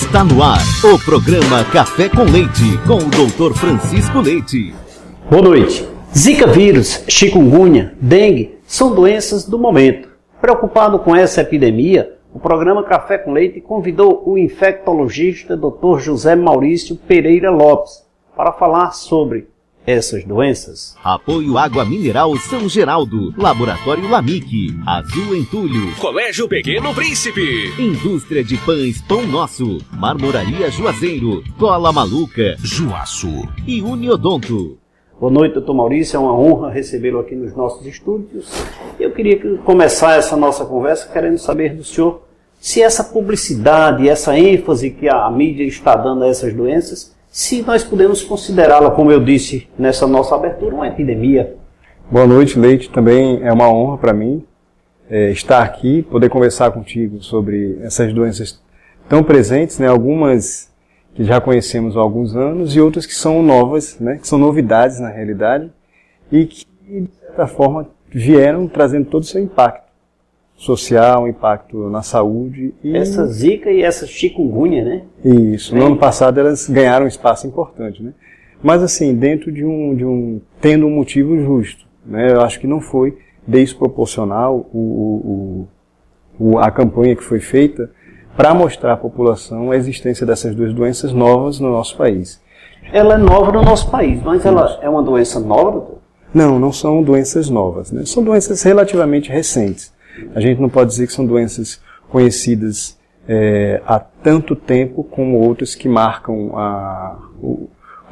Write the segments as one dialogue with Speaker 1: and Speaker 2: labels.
Speaker 1: Está no ar o programa Café com Leite, com o Dr. Francisco Leite.
Speaker 2: Boa noite. Zika vírus, chikungunya, dengue são doenças do momento. Preocupado com essa epidemia, o programa Café com Leite convidou o infectologista Dr. José Maurício Pereira Lopes para falar sobre essas doenças.
Speaker 1: Apoio Água Mineral São Geraldo, Laboratório Lamique, Azul Entulho,
Speaker 3: Colégio Pequeno Príncipe,
Speaker 1: Indústria de Pães Pão Nosso, Marmoraria Juazeiro, Cola Maluca,
Speaker 3: Juaço
Speaker 1: e Uniodonto.
Speaker 2: Boa noite, doutor Maurício, é uma honra recebê-lo aqui nos nossos estúdios. Eu queria começar essa nossa conversa querendo saber do senhor se essa publicidade, essa ênfase que a mídia está dando a essas doenças, se nós podemos considerá-la, como eu disse nessa nossa abertura, uma epidemia.
Speaker 4: Boa noite, Leite. Também é uma honra para mim estar aqui, poder conversar contigo sobre essas doenças tão presentes, né? Algumas que já conhecemos há alguns anos e outras que são novas, né? Que são novidades na realidade e que, de certa forma, vieram trazendo todo o seu impacto social, impacto na saúde. E
Speaker 2: essa zika e essa chikungunya, né?
Speaker 4: Isso. No ano passado elas ganharam um espaço importante, né? Mas assim, dentro tendo um motivo justo, né? Eu acho que não foi desproporcional a campanha que foi feita para mostrar à população a existência dessas duas doenças novas no nosso país.
Speaker 2: Ela é nova no nosso país, mas ela é uma doença nova, doutor?
Speaker 4: Não, não são doenças novas, né? São doenças relativamente recentes. A gente não pode dizer que são doenças conhecidas há tanto tempo como outras que marcam a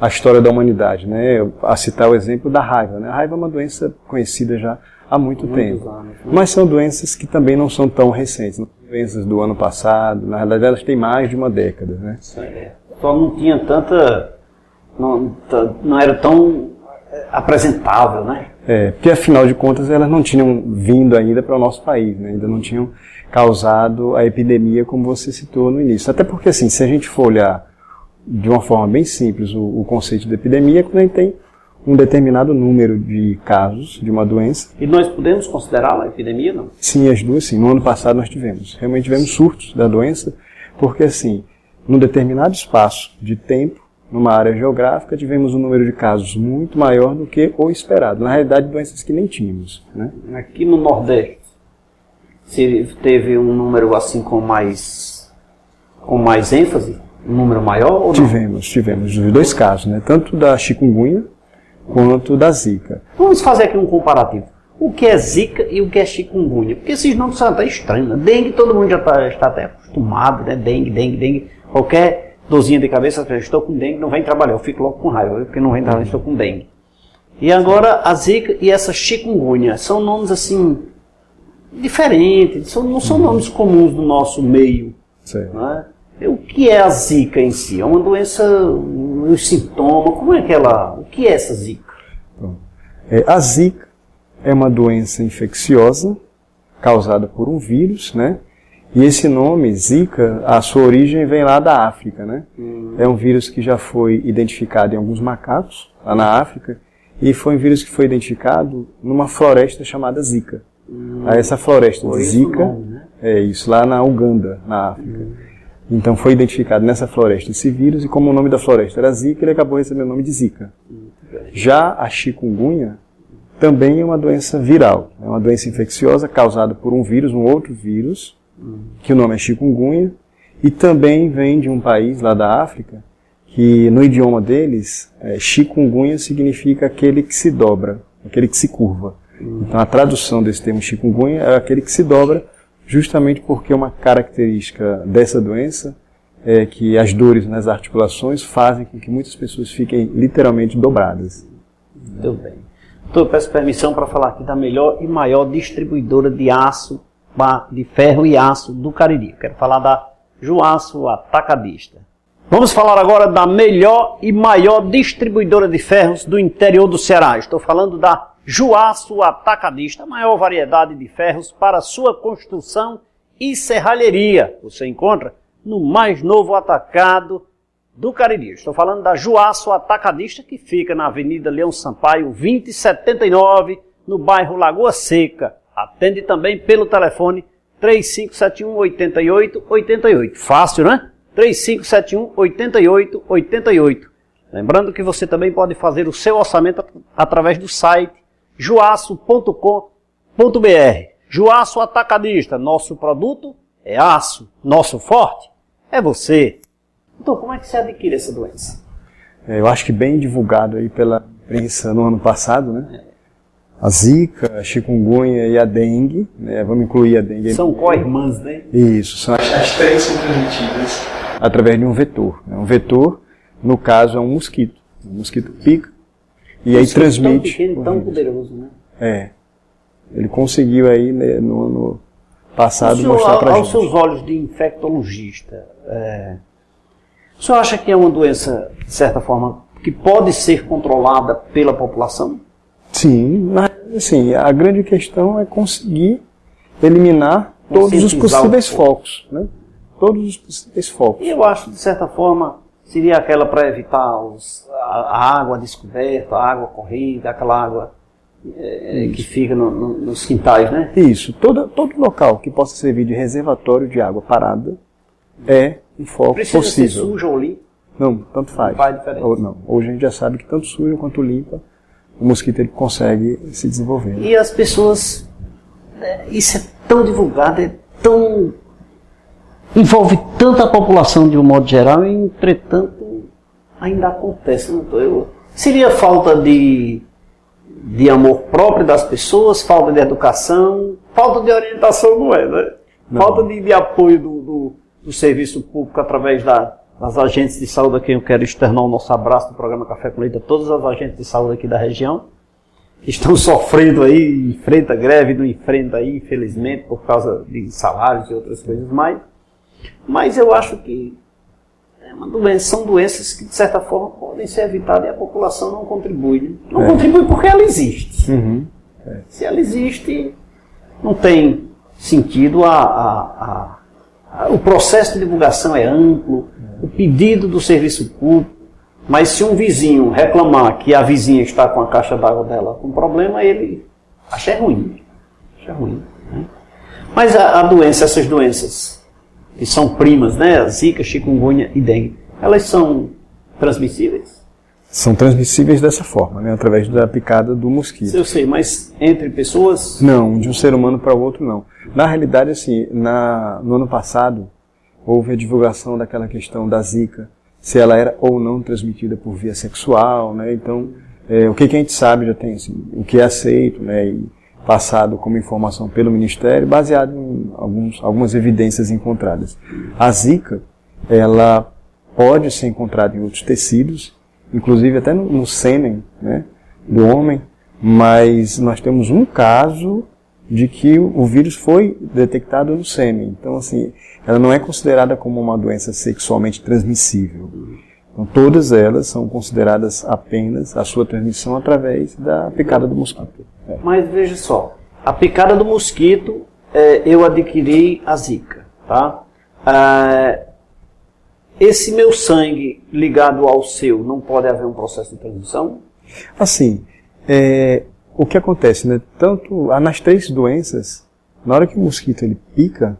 Speaker 4: história da humanidade, né? A citar o exemplo da raiva, né? A raiva é uma doença conhecida já há muito tempo.
Speaker 2: Anos.
Speaker 4: Mas são doenças que também não são tão recentes. Não são doenças do ano passado, na realidade elas têm mais de uma década, né?
Speaker 2: Só não tinha tanta... Não era tão apresentável, né?
Speaker 4: Porque afinal de contas elas não tinham vindo ainda para o nosso país, né? Ainda não tinham causado a epidemia como você citou no início. Até porque assim, se a gente for olhar de uma forma bem simples o conceito de epidemia, quando a gente tem um determinado número de casos de uma doença.
Speaker 2: E nós podemos considerá-la epidemia, não?
Speaker 4: Sim, as duas sim. No ano passado nós realmente tivemos surtos da doença, porque assim, num determinado espaço de tempo, numa área geográfica, tivemos um número de casos muito maior do que o esperado. Na realidade, doenças que nem tínhamos, né?
Speaker 2: Aqui no Nordeste, se teve um número assim com mais ênfase, um número maior ou não?
Speaker 4: Tivemos os dois casos, né? Tanto da chikungunya quanto da zika.
Speaker 2: Vamos fazer aqui um comparativo. O que é zika e o que é chikungunya? Porque esses nomes são até estranhos, né? Dengue todo mundo já está até acostumado, né? Dengue. Qualquer dorzinha de cabeça, estou com dengue, não vem trabalhar, eu fico logo com raiva, porque não vem trabalhar, estou com dengue. E agora a zika e essa chikungunya são nomes assim, diferentes, não são nomes comuns do nosso meio. Né? O que é a zika em si? É uma doença, os sintomas, o que é essa zika?
Speaker 4: A zika é uma doença infecciosa causada por um vírus, né? E esse nome, Zika, a sua origem vem lá da África, né? É um vírus que já foi identificado em alguns macacos, lá na África, e foi um vírus que foi identificado numa floresta chamada Zika. Essa floresta de Zika, isso, lá na Uganda, na África. Então foi identificado nessa floresta esse vírus, e como o nome da floresta era Zika, ele acabou recebendo o nome de Zika. Já a chikungunya também é uma doença viral, é uma doença infecciosa causada por um vírus, um outro vírus, que o nome é chikungunya, e também vem de um país lá da África, que no idioma deles, chikungunya significa aquele que se dobra, aquele que se curva. Então a tradução desse termo chikungunya é aquele que se dobra, justamente porque uma característica dessa doença é que as dores nas articulações fazem com que muitas pessoas fiquem literalmente dobradas.
Speaker 2: Muito bem. Então eu peço permissão para falar aqui da melhor e maior distribuidora de ferro e aço do Cariri. Quero falar da Juaço Atacadista. Vamos falar agora da melhor e maior distribuidora de ferros do interior do Ceará. Estou falando da Juaço Atacadista, a maior variedade de ferros para sua construção e serralheria. Você encontra no mais novo atacado do Cariri. Estou falando da Juaço Atacadista, que fica na Avenida Leão Sampaio, 2079, no bairro Lagoa Seca. Atende também pelo telefone 3571-8888. Fácil, né? 3571-8888. Lembrando que você também pode fazer o seu orçamento através do site juaço.com.br. Juaço Atacadista, nosso produto é aço, nosso forte é você. Então, como é que se adquire essa doença?
Speaker 4: Eu acho que bem divulgado aí pela imprensa no ano passado, né? A zika, a chikungunya e a dengue, né? Vamos incluir a dengue.
Speaker 2: São co-irmãs, né?
Speaker 4: Isso, são as três são transmitidas através de um vetor. Um vetor, no caso, é um mosquito. O mosquito pica e aí transmite.
Speaker 2: Tão pequeno, tão poderoso, né?
Speaker 4: Ele conseguiu aí, né, no ano passado mostrar pra gente.
Speaker 2: Aos seus olhos de infectologista, o senhor acha que é uma doença, de certa forma, que pode ser controlada pela população?
Speaker 4: Sim, mas assim, a grande questão é conseguir eliminar todos os possíveis focos, né? Todos os possíveis focos.
Speaker 2: E eu acho, de certa forma, seria aquela para evitar a água descoberta, a água corrida, aquela água que fica nos quintais, né?
Speaker 4: Isso, todo local que possa servir de reservatório de água parada é um foco
Speaker 2: Precisa
Speaker 4: possível.
Speaker 2: ser sujo ou limpo?
Speaker 4: Não, tanto faz.
Speaker 2: Não faz diferença.
Speaker 4: Hoje a gente já sabe que tanto sujo quanto limpa, o mosquito ele consegue se desenvolver.
Speaker 2: E as pessoas, isso é tão divulgado, envolve tanta população de um modo geral, e entretanto ainda acontece. Seria falta de amor próprio das pessoas, falta de educação, falta de orientação, não é, né? Não. Falta de apoio do serviço público através das agentes de saúde, a quem eu quero externar o nosso abraço do programa Café com Leite, a todas as agentes de saúde aqui da região, que estão sofrendo aí, enfrenta greve, não enfrenta aí, infelizmente, por causa de salários e outras coisas mais. Mas eu acho que são doenças que, de certa forma, podem ser evitadas e a população não contribui. Né? Não contribui porque ela existe.
Speaker 4: Uhum.
Speaker 2: Se ela existe, não tem sentido. O processo de divulgação é amplo, o pedido do serviço público, mas se um vizinho reclamar que a vizinha está com a caixa d'água dela com problema, ele acha ruim. Né? Mas essas doenças que são primas, né? A zika, chikungunya e dengue, elas são transmissíveis?
Speaker 4: São transmissíveis dessa forma, né? Através da picada do mosquito.
Speaker 2: Eu sei, mas entre pessoas?
Speaker 4: Não, de um ser humano para o outro não. Na realidade, assim, no ano passado, houve a divulgação daquela questão da zika, se ela era ou não transmitida por via sexual, né? Então, o que a gente sabe já tem, assim, o que é aceito, né? E passado como informação pelo Ministério, baseado em algumas evidências encontradas. A zika, ela pode ser encontrada em outros tecidos, inclusive até no sêmen, né, do homem, mas nós temos um caso de que o vírus foi detectado no sêmen. Então, assim, ela não é considerada como uma doença sexualmente transmissível. Então, todas elas são consideradas apenas a sua transmissão através da picada do mosquito.
Speaker 2: Mas veja só, a picada do mosquito, eu adquiri a zika, tá? Esse meu sangue ligado ao seu, não pode haver um processo de transmissão?
Speaker 4: Assim, o que acontece, né? Tanto nas três doenças, na hora que o mosquito ele pica,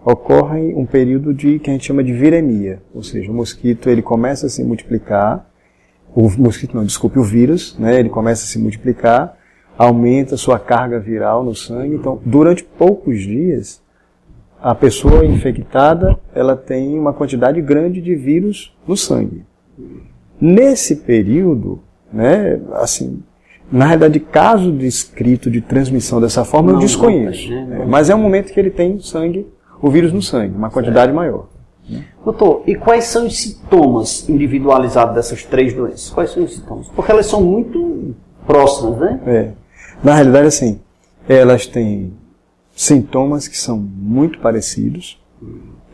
Speaker 4: ocorre um período que a gente chama de viremia, ou seja, o mosquito ele começa a se multiplicar, o vírus, né? Ele começa a se multiplicar, aumenta a sua carga viral no sangue, então durante poucos dias a pessoa infectada ela tem uma quantidade grande de vírus no sangue. Nesse período, né, assim, na realidade, caso descrito de transmissão dessa forma, eu desconheço. Mas é um momento que ele tem o vírus no sangue, uma quantidade maior.
Speaker 2: Doutor, e quais são os sintomas individualizados dessas três doenças? Quais são os sintomas? Porque elas são muito próximas, né?
Speaker 4: Na realidade, assim, elas têm sintomas que são muito parecidos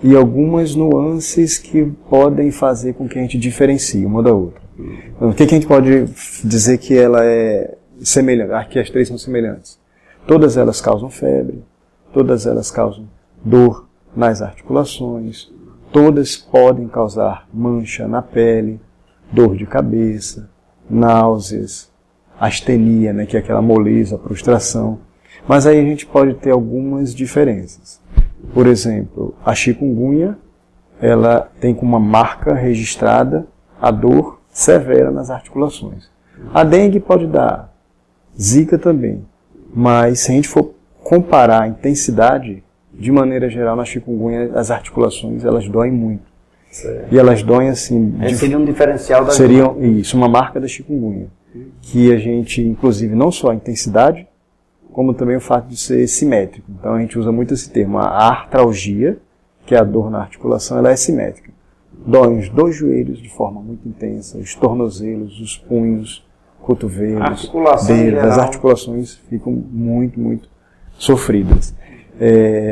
Speaker 4: e algumas nuances que podem fazer com que a gente diferencie uma da outra. Então, o que a gente pode dizer que ela é semelhante, que as três são semelhantes? Todas elas causam febre, todas elas causam dor nas articulações, todas podem causar mancha na pele, dor de cabeça, náuseas, astenia, né, que é aquela moleza, prostração. Mas aí a gente pode ter algumas diferenças. Por exemplo, a chikungunya, ela tem como uma marca registrada a dor severa nas articulações. A dengue pode dar, zika também, mas se a gente for comparar a intensidade, de maneira geral, na chikungunya, as articulações, elas doem muito.
Speaker 2: Certo.
Speaker 4: E elas doem assim...
Speaker 2: Seria um diferencial da
Speaker 4: Seria isso, uma marca da chikungunya. Que a gente, inclusive, não só a intensidade, como também o fato de ser simétrico. Então a gente usa muito esse termo. A artralgia, que é a dor na articulação, ela é simétrica. Dói os dois joelhos de forma muito intensa, os tornozelos, os punhos, cotovelos, dedos, as articulações ficam muito, muito sofridas.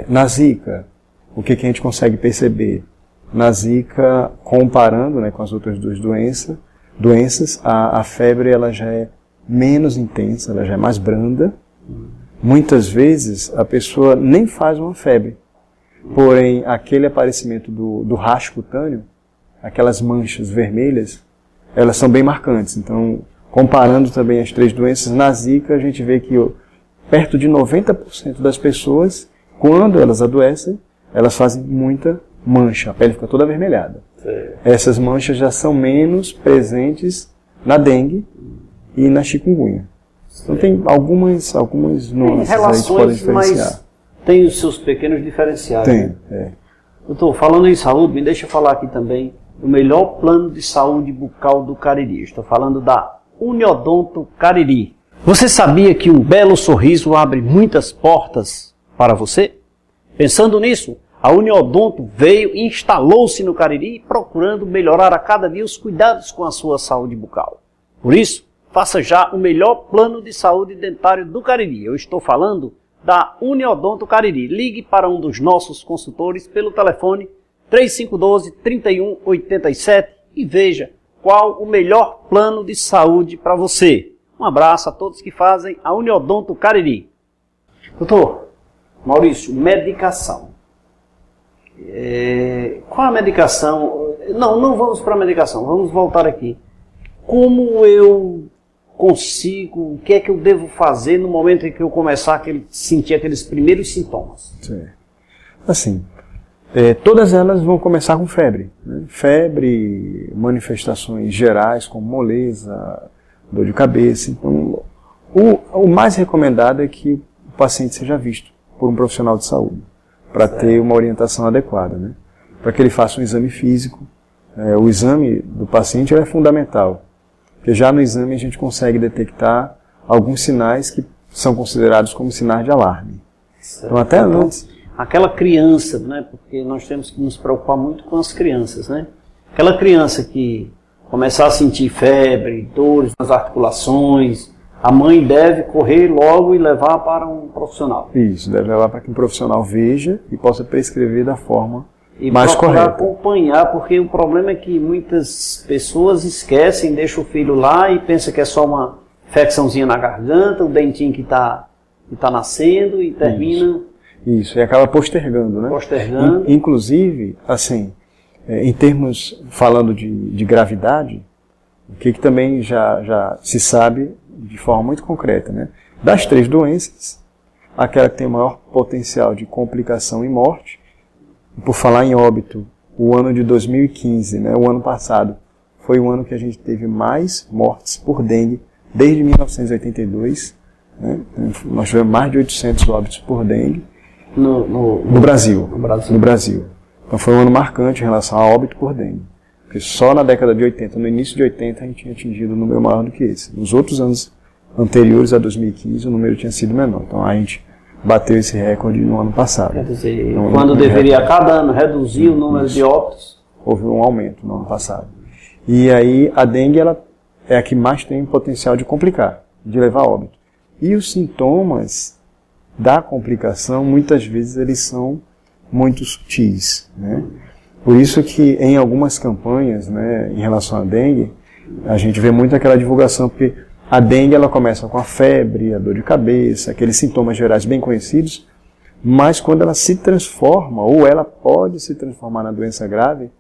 Speaker 4: Na zika, o que a gente consegue perceber? Na zika, comparando, né, com as outras duas doenças, a febre ela já é menos intensa, ela já é mais branda. Muitas vezes a pessoa nem faz uma febre, porém aquele aparecimento do racho cutâneo, aquelas manchas vermelhas, elas são bem marcantes. Então, comparando também as três doenças, na zika a gente vê que perto de 90% das pessoas, quando elas adoecem, elas fazem muita mancha, a pele fica toda avermelhada. Essas manchas já são menos presentes na dengue e na chikungunya. Então tem algumas nuances aí que podem diferenciar.
Speaker 2: Mas tem os seus pequenos diferenciais.
Speaker 4: Tem,
Speaker 2: né? Doutor, falando em saúde, me deixa falar aqui também o melhor plano de saúde bucal do Cariri. Estou falando da Uniodonto Cariri. Você sabia que um belo sorriso abre muitas portas para você? Pensando nisso, a Uniodonto veio e instalou-se no Cariri procurando melhorar a cada dia os cuidados com a sua saúde bucal. Por isso, faça já o melhor plano de saúde dentário do Cariri. Eu estou falando da Uniodonto Cariri. Ligue para um dos nossos consultores pelo telefone 3512-3187 e veja qual o melhor plano de saúde para você. Um abraço a todos que fazem a Uniodonto Cariri. Doutor Maurício, medicação. Qual a medicação? Não vamos para a medicação, vamos voltar aqui. Como eu consigo, o que é que eu devo fazer no momento em que eu começar a sentir aqueles primeiros sintomas?
Speaker 4: Sim. Assim, todas elas vão começar com febre. Né? Febre, manifestações gerais como moleza, dor de cabeça. Então, o mais recomendado é que o paciente seja visto por um profissional de saúde, para ter uma orientação adequada, né? Para que ele faça um exame físico. O exame do paciente é fundamental, porque já no exame a gente consegue detectar alguns sinais que são considerados como sinais de alarme.
Speaker 2: Certo.
Speaker 4: Então até antes...
Speaker 2: Aquela criança, né? Porque nós temos que nos preocupar muito com as crianças, né? Aquela criança que começar a sentir febre, dores nas articulações, a mãe deve correr logo e levar para um profissional. Isso,
Speaker 4: deve levar para que um profissional veja e possa prescrever da forma mais correta.
Speaker 2: E acompanhar, porque o problema é que muitas pessoas esquecem, deixam o filho lá e pensam que é só uma infecçãozinha na garganta, o dentinho que está nascendo e termina...
Speaker 4: Isso, e acaba postergando, né?
Speaker 2: Postergando.
Speaker 4: Inclusive, assim, em termos, falando de gravidade, o que também já se sabe de forma muito concreta, né? Das três doenças, aquela que tem o maior potencial de complicação e morte, por falar em óbito, o ano de 2015, né, o ano passado, foi o ano que a gente teve mais mortes por dengue desde 1982. Né? Nós tivemos mais de 800 óbitos por dengue no Brasil. No Brasil. Então foi um ano marcante em relação a óbito por dengue. Porque só na década de 80, no início de 80, a gente tinha atingido um número maior do que esse. Nos outros anos anteriores a 2015, o número tinha sido menor. Então a gente bateu esse recorde no ano passado.
Speaker 2: Quer dizer, então, quando deveria a cada ano reduzir o número de óbitos?
Speaker 4: Houve um aumento no ano passado. E aí a dengue ela é a que mais tem potencial de complicar, de levar a óbito. E os sintomas da complicação, muitas vezes, eles são muito sutis, né? Por isso que em algumas campanhas, né, em relação à dengue, a gente vê muito aquela divulgação, porque a dengue ela começa com a febre, a dor de cabeça, aqueles sintomas gerais bem conhecidos, mas quando ela se transforma, ou ela pode se transformar na doença grave,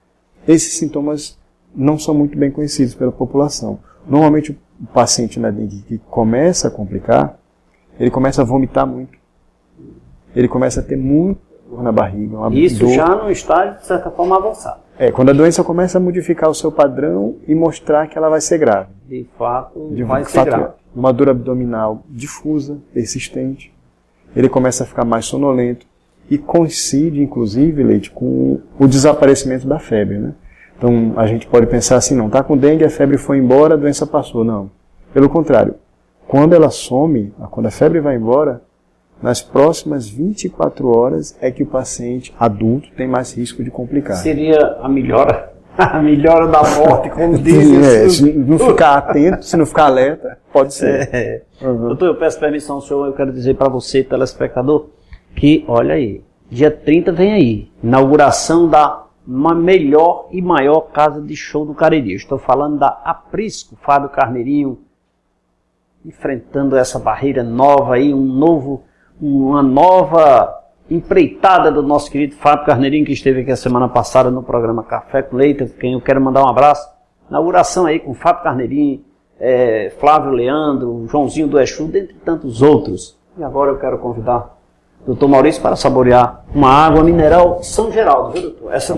Speaker 4: esses sintomas não são muito bem conhecidos pela população. Normalmente o paciente na dengue que começa a complicar, ele começa a vomitar muito, ele começa a ter dor na barriga.
Speaker 2: Isso
Speaker 4: dor.
Speaker 2: já no estágio, de certa forma, avançado.
Speaker 4: Quando a doença começa a modificar o seu padrão e mostrar que ela vai ser grave.
Speaker 2: De fato, vai ser grave.
Speaker 4: Uma dor abdominal difusa, persistente. Ele começa a ficar mais sonolento e coincide, inclusive, Leite, com o desaparecimento da febre, né? Então, a gente pode pensar assim, não, tá com dengue, a febre foi embora, a doença passou. Não. Pelo contrário, quando ela some, quando a febre vai embora, nas próximas 24 horas é que o paciente adulto tem mais risco de complicar.
Speaker 2: Seria a melhora da morte, como dizem.
Speaker 4: Se não ficar atento, se não ficar alerta, pode ser.
Speaker 2: Doutor, eu peço permissão ao senhor, eu quero dizer para você, telespectador, que, olha aí, dia 30 vem aí, inauguração da uma melhor e maior casa de show do Cariri. Eu estou falando da Aprisco, Fábio Carneirinho, enfrentando essa barreira nova aí, uma nova empreitada do nosso querido Fábio Carneirinho, que esteve aqui a semana passada no programa Café com Leite, quem eu quero mandar um abraço. Inauguração aí com Fábio Carneirinho, Flávio Leandro, Joãozinho do Exu, dentre tantos outros. E agora eu quero convidar o Dr. Maurício para saborear uma água mineral São Geraldo, viu, doutor? Essa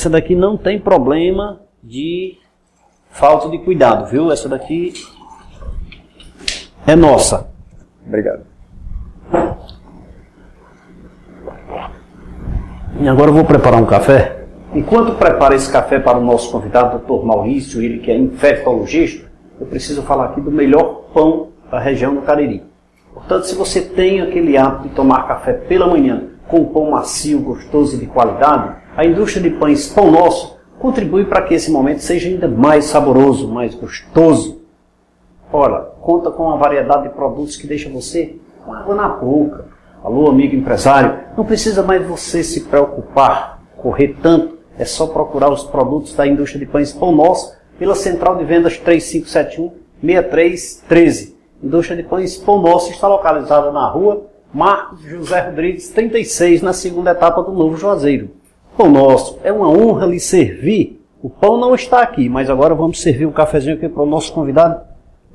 Speaker 2: daqui não tem problema de falta de cuidado, viu? Essa daqui é nossa.
Speaker 4: Obrigado.
Speaker 2: E agora eu vou preparar um café. Enquanto preparo esse café para o nosso convidado, Dr. Maurício, ele que é infectologista, eu preciso falar aqui do melhor pão da região do Cariri. Portanto, se você tem aquele hábito de tomar café pela manhã com pão macio, gostoso e de qualidade, a indústria de pães Pão Nosso contribui para que esse momento seja ainda mais saboroso, mais gostoso. Ora, conta com uma variedade de produtos que deixa você com água na boca. Alô, amigo empresário, não precisa mais você se preocupar, correr tanto, é só procurar os produtos da indústria de pães Pão Nosso pela central de vendas 3571-6313. Indústria de Pães Pão Nosso está localizada na rua Marcos José Rodrigues 36, na segunda etapa do Novo Juazeiro. Pão Nosso, é uma honra lhe servir. O pão não está aqui, mas agora vamos servir um cafezinho aqui para o nosso convidado,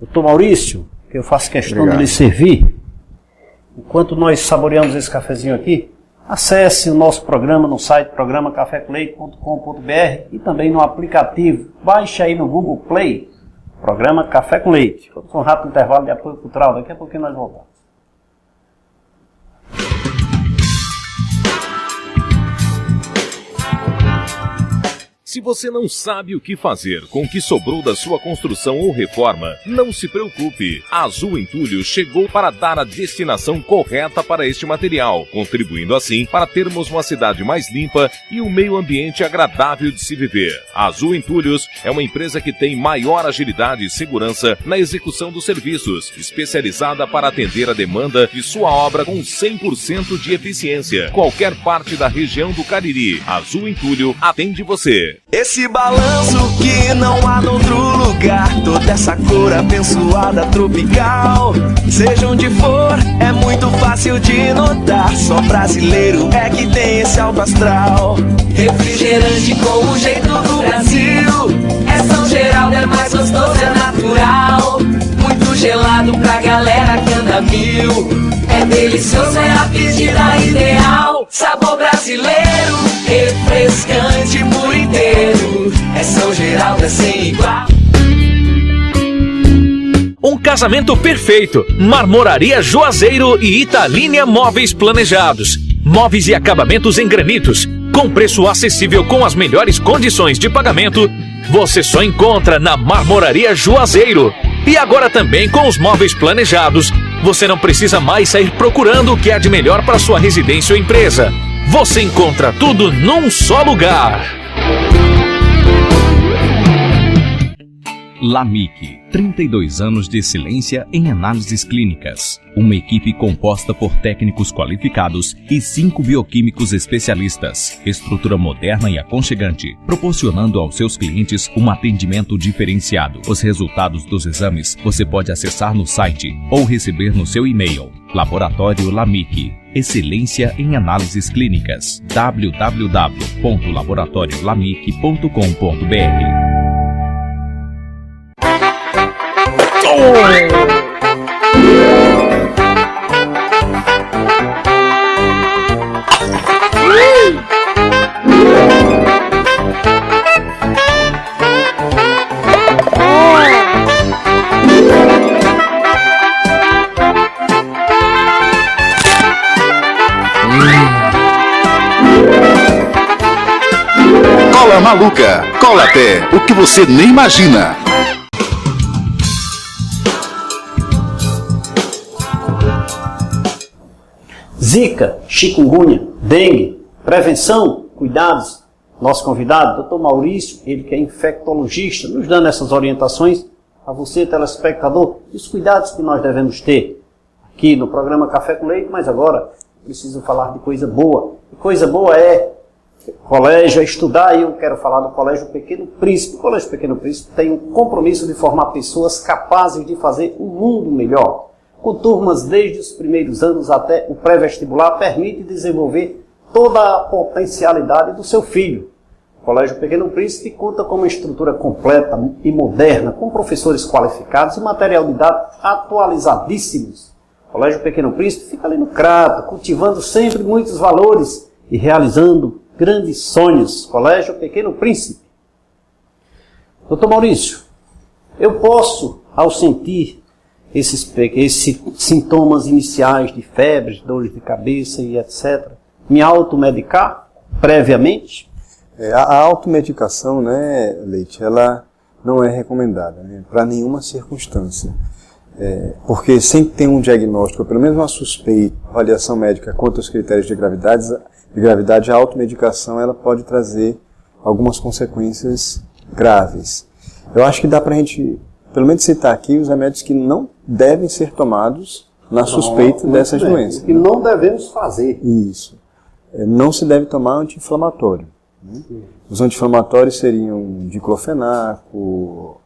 Speaker 2: Dr. Maurício, que eu faço questão de lhe servir. Enquanto nós saboreamos esse cafezinho aqui, acesse o nosso programa no site programacafécomleite.com.br e também no aplicativo. Baixe aí no Google Play, Programa Café com Leite. Vamos um rápido intervalo de apoio cultural, daqui a pouquinho nós voltamos.
Speaker 3: Se você não sabe o que fazer com o que sobrou da sua construção ou reforma, não se preocupe. A Azul Entulhos chegou para dar a destinação correta para este material, contribuindo assim para termos uma cidade mais limpa e um meio ambiente agradável de se viver. A Azul Entulhos é uma empresa que tem maior agilidade e segurança na execução dos serviços, especializada para atender a demanda de sua obra com 100% de eficiência. Qualquer parte da região do Cariri, a Azul Entulho atende você.
Speaker 5: Esse balanço que não há noutro lugar, toda essa cor abençoada tropical, seja onde for, é muito fácil de notar, só brasileiro é que tem esse alto astral. Refrigerante com o jeito do Brasil, é São Geraldo, é mais gostoso, é natural, muito gelado pra galera que anda mil, é delicioso, é a pedida ideal, sabor brasileiro, refrescante por inteiro, é São Geraldo, é sem igual.
Speaker 6: Um casamento perfeito. Marmoraria Juazeiro e Italínia Móveis Planejados. Móveis e acabamentos em granitos, com preço acessível com as melhores condições de pagamento, você só encontra na Marmoraria Juazeiro. E agora também com os móveis planejados, você não precisa mais sair procurando o que há de melhor para sua residência ou empresa. Você encontra tudo num só lugar.
Speaker 7: LAMIC, 32 anos de excelência em análises clínicas. Uma equipe composta por técnicos qualificados e 5 bioquímicos especialistas. Estrutura moderna e aconchegante, proporcionando aos seus clientes um atendimento diferenciado. Os resultados dos exames você pode acessar no site ou receber no seu e-mail. Laboratório LAMIC, excelência em análises clínicas. www.laboratoriolamic.com.br.
Speaker 8: maluca. Colaté, o que você nem imagina.
Speaker 2: Zika, chikungunya, dengue, prevenção, cuidados. Nosso convidado, Dr. Maurício, ele que é infectologista, nos dando essas orientações a você, telespectador, e os cuidados que nós devemos ter aqui no programa Café com Leite, mas agora preciso falar de coisa boa. E coisa boa é colégio, é estudar, e eu quero falar do Colégio Pequeno Príncipe. O Colégio Pequeno Príncipe tem um compromisso de formar pessoas capazes de fazer um mundo melhor. Com turmas desde os primeiros anos até o pré-vestibular, permite desenvolver toda a potencialidade do seu filho. O Colégio Pequeno Príncipe conta com uma estrutura completa e moderna, com professores qualificados e material didático atualizadíssimos. O Colégio Pequeno Príncipe fica ali no Crato, cultivando sempre muitos valores e realizando grandes sonhos. Colégio Pequeno Príncipe. Doutor Maurício, eu posso, ao sentir esses sintomas iniciais de febres, dores de cabeça e etc., me automedicar previamente?
Speaker 4: A automedicação, né, Leite, ela não é recomendada, né, para nenhuma circunstância. Porque sem ter um diagnóstico, ou pelo menos uma suspeita, avaliação médica quanto aos critérios de gravidade, a automedicação ela pode trazer algumas consequências graves. Eu acho que dá para a gente, pelo menos citar aqui, os remédios que não devem ser tomados na suspeita dessas doenças.
Speaker 2: O que não devemos fazer.
Speaker 4: Isso. Não se deve tomar anti-inflamatório. Os anti-inflamatórios seriam diclofenaco,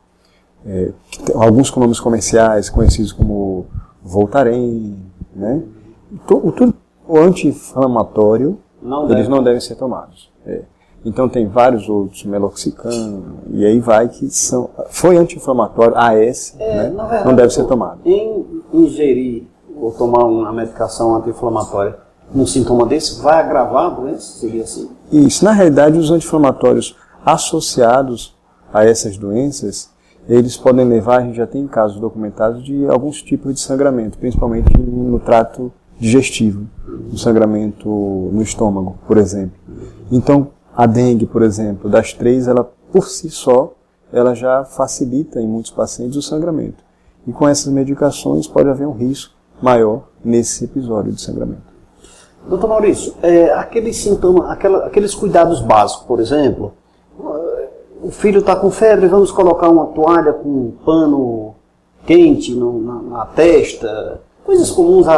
Speaker 4: alguns com nomes comerciais conhecidos como Voltaren, né? O anti-inflamatório, eles não devem ser tomados. Então tem vários outros, meloxicam, e aí vai que foi anti-inflamatório, AS, né? Verdade, não deve ser tomado.
Speaker 2: Ingerir ou tomar uma medicação anti-inflamatória um sintoma desse vai agravar a doença? Seria assim?
Speaker 4: Isso. Na realidade, os anti-inflamatórios associados a essas doenças, eles podem levar, a gente já tem casos documentados, de alguns tipos de sangramento, principalmente no trato digestivo, no sangramento no estômago, por exemplo. Então, a dengue, por exemplo, das três, ela por si só, ela já facilita em muitos pacientes o sangramento. E com essas medicações pode haver um risco maior nesse episódio de sangramento.
Speaker 2: Doutor Maurício, aqueles sintomas, aqueles cuidados básicos, por exemplo, o filho está com febre, vamos colocar uma toalha com um pano quente na testa, coisas comuns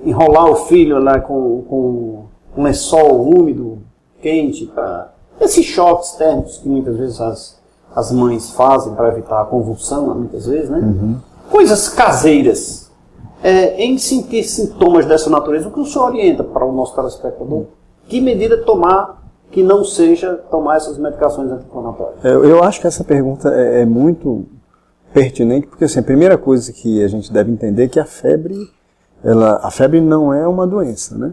Speaker 2: enrolar o filho lá com um lençol úmido, quente, esses choques térmicos que muitas vezes as mães fazem para evitar a convulsão, muitas vezes, né? Uhum. Coisas caseiras. Em sentir sintomas dessa natureza, o que o senhor orienta para o nosso telespectador? Que medida tomar que não seja tomar essas medicações anti-inflamatórias?
Speaker 4: Eu acho que essa pergunta é muito pertinente, porque assim, a primeira coisa que a gente deve entender é que a febre não é uma doença, né?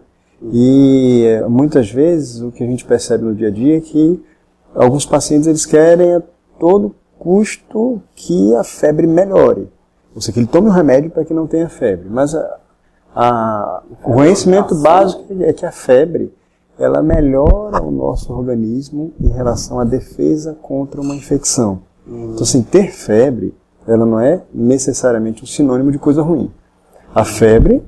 Speaker 4: E muitas vezes o que a gente percebe no dia a dia é que alguns pacientes eles querem a todo custo que a febre melhore. Ou seja, que ele tome um remédio para que não tenha febre. Mas o conhecimento básico é que a febre ela melhora o nosso organismo em relação à defesa contra uma infecção. Então, assim, ter febre, ela não é necessariamente um sinônimo de coisa ruim. A febre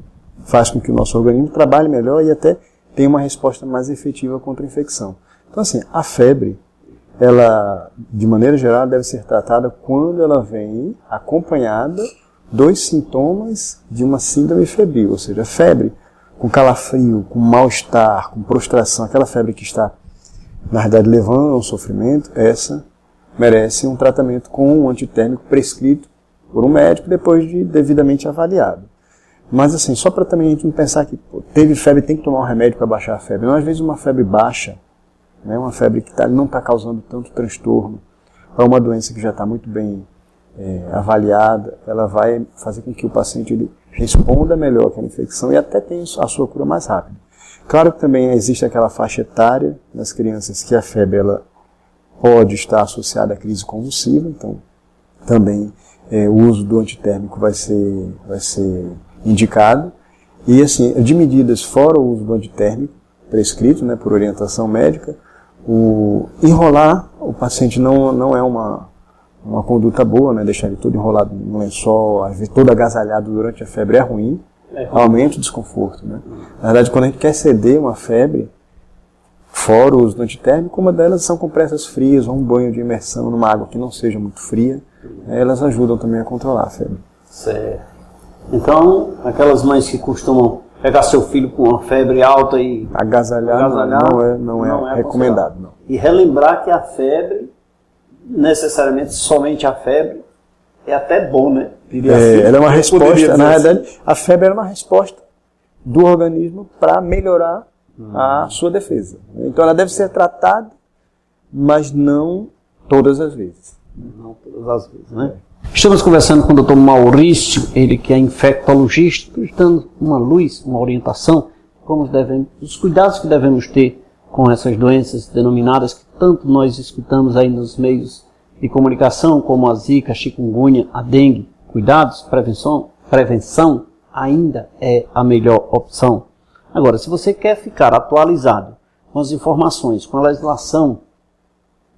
Speaker 4: faz com que o nosso organismo trabalhe melhor e até tenha uma resposta mais efetiva contra a infecção. Então, assim, a febre, ela, de maneira geral, deve ser tratada quando ela vem acompanhada dos sintomas de uma síndrome febril, ou seja, febre com calafrio, com mal-estar, com prostração, aquela febre que está, na verdade, levando ao sofrimento, essa merece um tratamento com um antitérmico prescrito por um médico depois de devidamente avaliado. Mas assim, só para também a gente não pensar que teve febre, tem que tomar um remédio para baixar a febre. Não, às vezes uma febre baixa, né, uma febre que não está causando tanto transtorno, é uma doença que já está muito bem avaliada, ela vai fazer com que o paciente ele responda melhor àquela infecção e até tenha a sua cura mais rápida. Claro que também existe aquela faixa etária nas crianças que a febre ela pode estar associada à crise convulsiva, então também o uso do antitérmico vai ser indicado. E assim, de medidas fora o uso do antitérmico prescrito, né, por orientação médica, Enrolar o paciente não é uma conduta boa, né? Deixar ele todo enrolado no lençol, às vezes todo agasalhado durante a febre é ruim, aumenta o desconforto, né? Na verdade, quando a gente quer ceder uma febre, fora o uso do antitérmico, uma delas são compressas frias ou um banho de imersão numa água que não seja muito fria, elas ajudam também a controlar a febre.
Speaker 2: Certo. Então, aquelas mães que costumam pegar seu filho com uma febre alta e
Speaker 4: agasalhar não é recomendado. Não.
Speaker 2: E relembrar que a febre, necessariamente somente a febre, é até bom, né?
Speaker 4: Ela é uma resposta, na verdade, a febre é uma resposta do organismo para melhorar a sua defesa. Então ela deve ser tratada, mas não todas as vezes.
Speaker 2: Não todas as vezes, né? Estamos conversando com o Dr. Maurício, ele que é infectologista, dando uma luz, uma orientação, os cuidados que devemos ter com essas doenças denominadas que tanto nós escutamos aí nos meios de comunicação, como a zika, a chikungunya, a dengue. Cuidados, prevenção ainda é a melhor opção. Agora, se você quer ficar atualizado com as informações, com a legislação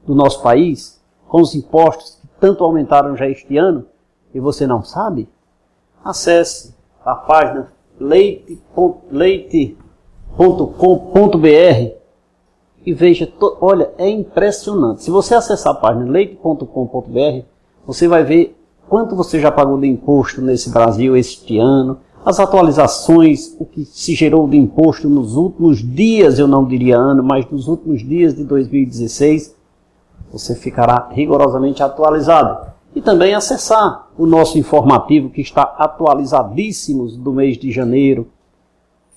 Speaker 2: do nosso país, com os impostos que tanto aumentaram já este ano, e você não sabe, acesse a página leite.com.br e veja, olha, é impressionante. Se você acessar a página leite.com.br, você vai ver quanto você já pagou de imposto nesse Brasil este ano, as atualizações, o que se gerou de imposto nos últimos dias, eu não diria ano, mas nos últimos dias de 2016, você ficará rigorosamente atualizado. E também acessar o nosso informativo, que está atualizadíssimo do mês de janeiro.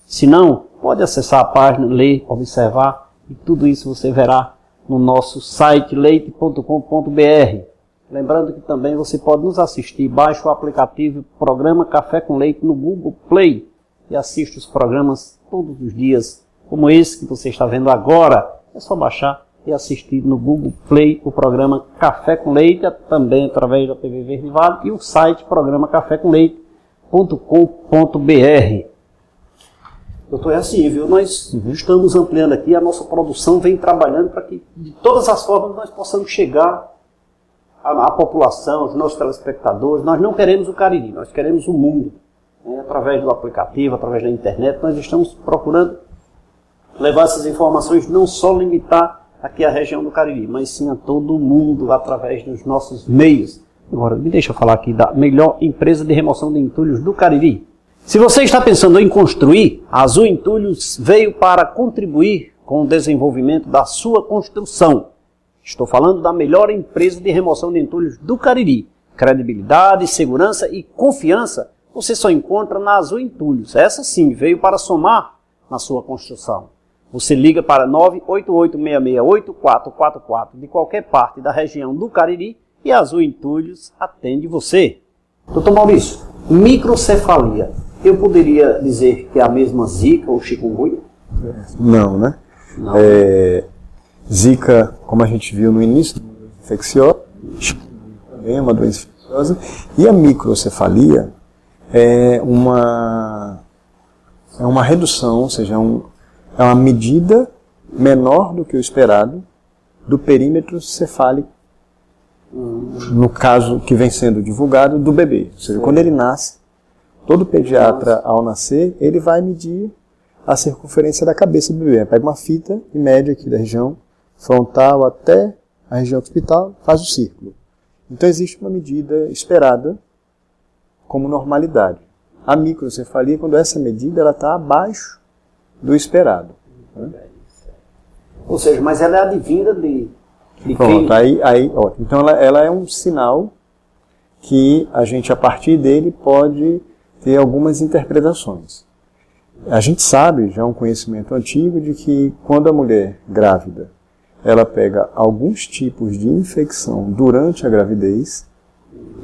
Speaker 2: Se não, pode acessar a página, ler, observar, e tudo isso você verá no nosso site leite.com.br. Lembrando que também você pode nos assistir, baixe o aplicativo Programa Café com Leite no Google Play e assiste os programas todos os dias, como esse que você está vendo agora. É só baixar e assistir no Google Play o programa Café com Leite, também através da TV Verde Vale, e o site programacafécomleite.com.br. Doutor, é assim, viu? Nós estamos ampliando aqui, a nossa produção vem trabalhando para que, de todas as formas, nós possamos chegar à população, aos nossos telespectadores. Nós não queremos o Cariri, nós queremos o mundo. Através do aplicativo, através da internet, nós estamos procurando levar essas informações, não só limitar aqui a região do Cariri, mas sim a todo mundo, através dos nossos meios. Agora, me deixa eu falar aqui da melhor empresa de remoção de entulhos do Cariri. Se você está pensando em construir, a Azul Entulhos veio para contribuir com o desenvolvimento da sua construção. Estou falando da melhor empresa de remoção de entulhos do Cariri. Credibilidade, segurança e confiança você só encontra na Azul Entulhos. Essa sim veio para somar na sua construção. Você liga para 988-668444 de qualquer parte da região do Cariri e a Azul Entulhos atende você. Doutor Maurício, microcefalia, eu poderia dizer que é a mesma zika ou chikungunya?
Speaker 4: Não, né?
Speaker 2: Não.
Speaker 4: Zika, como a gente viu no início, infecciosa, também é uma doença infecciosa, e a microcefalia é uma redução, ou seja, é uma medida menor do que o esperado do perímetro cefálico, no caso que vem sendo divulgado, do bebê. Ou seja, quando ele nasce, todo pediatra, ao nascer, ele vai medir a circunferência da cabeça do bebê. Pega uma fita e mede aqui da região frontal até a região occipital, faz o círculo. Então existe uma medida esperada como normalidade. A microcefalia, quando essa medida está abaixo do esperado. Né?
Speaker 2: Ou seja, mas ela é advinda de
Speaker 4: pronto, quem? Aí, ótimo. Então ela é um sinal que a gente, a partir dele, pode ter algumas interpretações. A gente sabe, já é um conhecimento antigo, de que quando a mulher grávida, ela pega alguns tipos de infecção durante a gravidez,